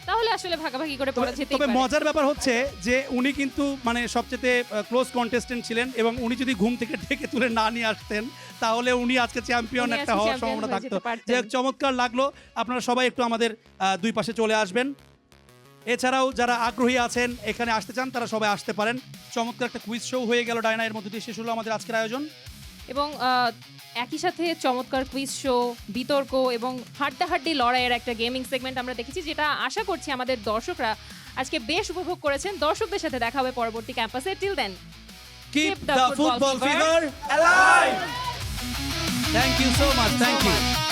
তাহলে আসলে ভাগাভাগি করে পড়া যেতেই তবে পারে। মজার ব্যাপার হচ্ছে যে উনি কিন্তু মানে সবচেয়ে ক্লোজ কন্টেস্টেন্ট ছিলেন, এবং উনি যদি ঘুম থেকে ডেকে তুলে না নিয়ে আসতেন তাহলে উনি আজকে চ্যাম্পিয়ন একটা হওয়ার সম্ভাবনা থাকতো। যে চমৎকার লাগলো। আপনারা সবাই একটু আমাদের দুই পাশে চলে আসবেন। এছাড়াও যারা আগ্রহী আছেন, এখানে আসতে চান, তারা সবাই আসতে পারেন। চমৎকার একটা কুইজ শো হয়ে গেল ডায়না, এর মধ্যে দিয়ে শেষ হলো আমাদের আজকের আয়োজন। এবং একই সাথে চমৎকার কুইজ শো, বিতর্ক এবং হাড্ডাহাড্ডি লড়াইয়ের একটা গেমিং সেগমেন্ট আমরা দেখেছি, যেটা আশা করছি আমাদের দর্শকরা আজকে বেশ উপভোগ করেছেন। দর্শকদের সাথে দেখা হবে পরবর্তী ক্যাম্পাসে। Till then, Keep the football fever alive! Thank you so much. Thank you.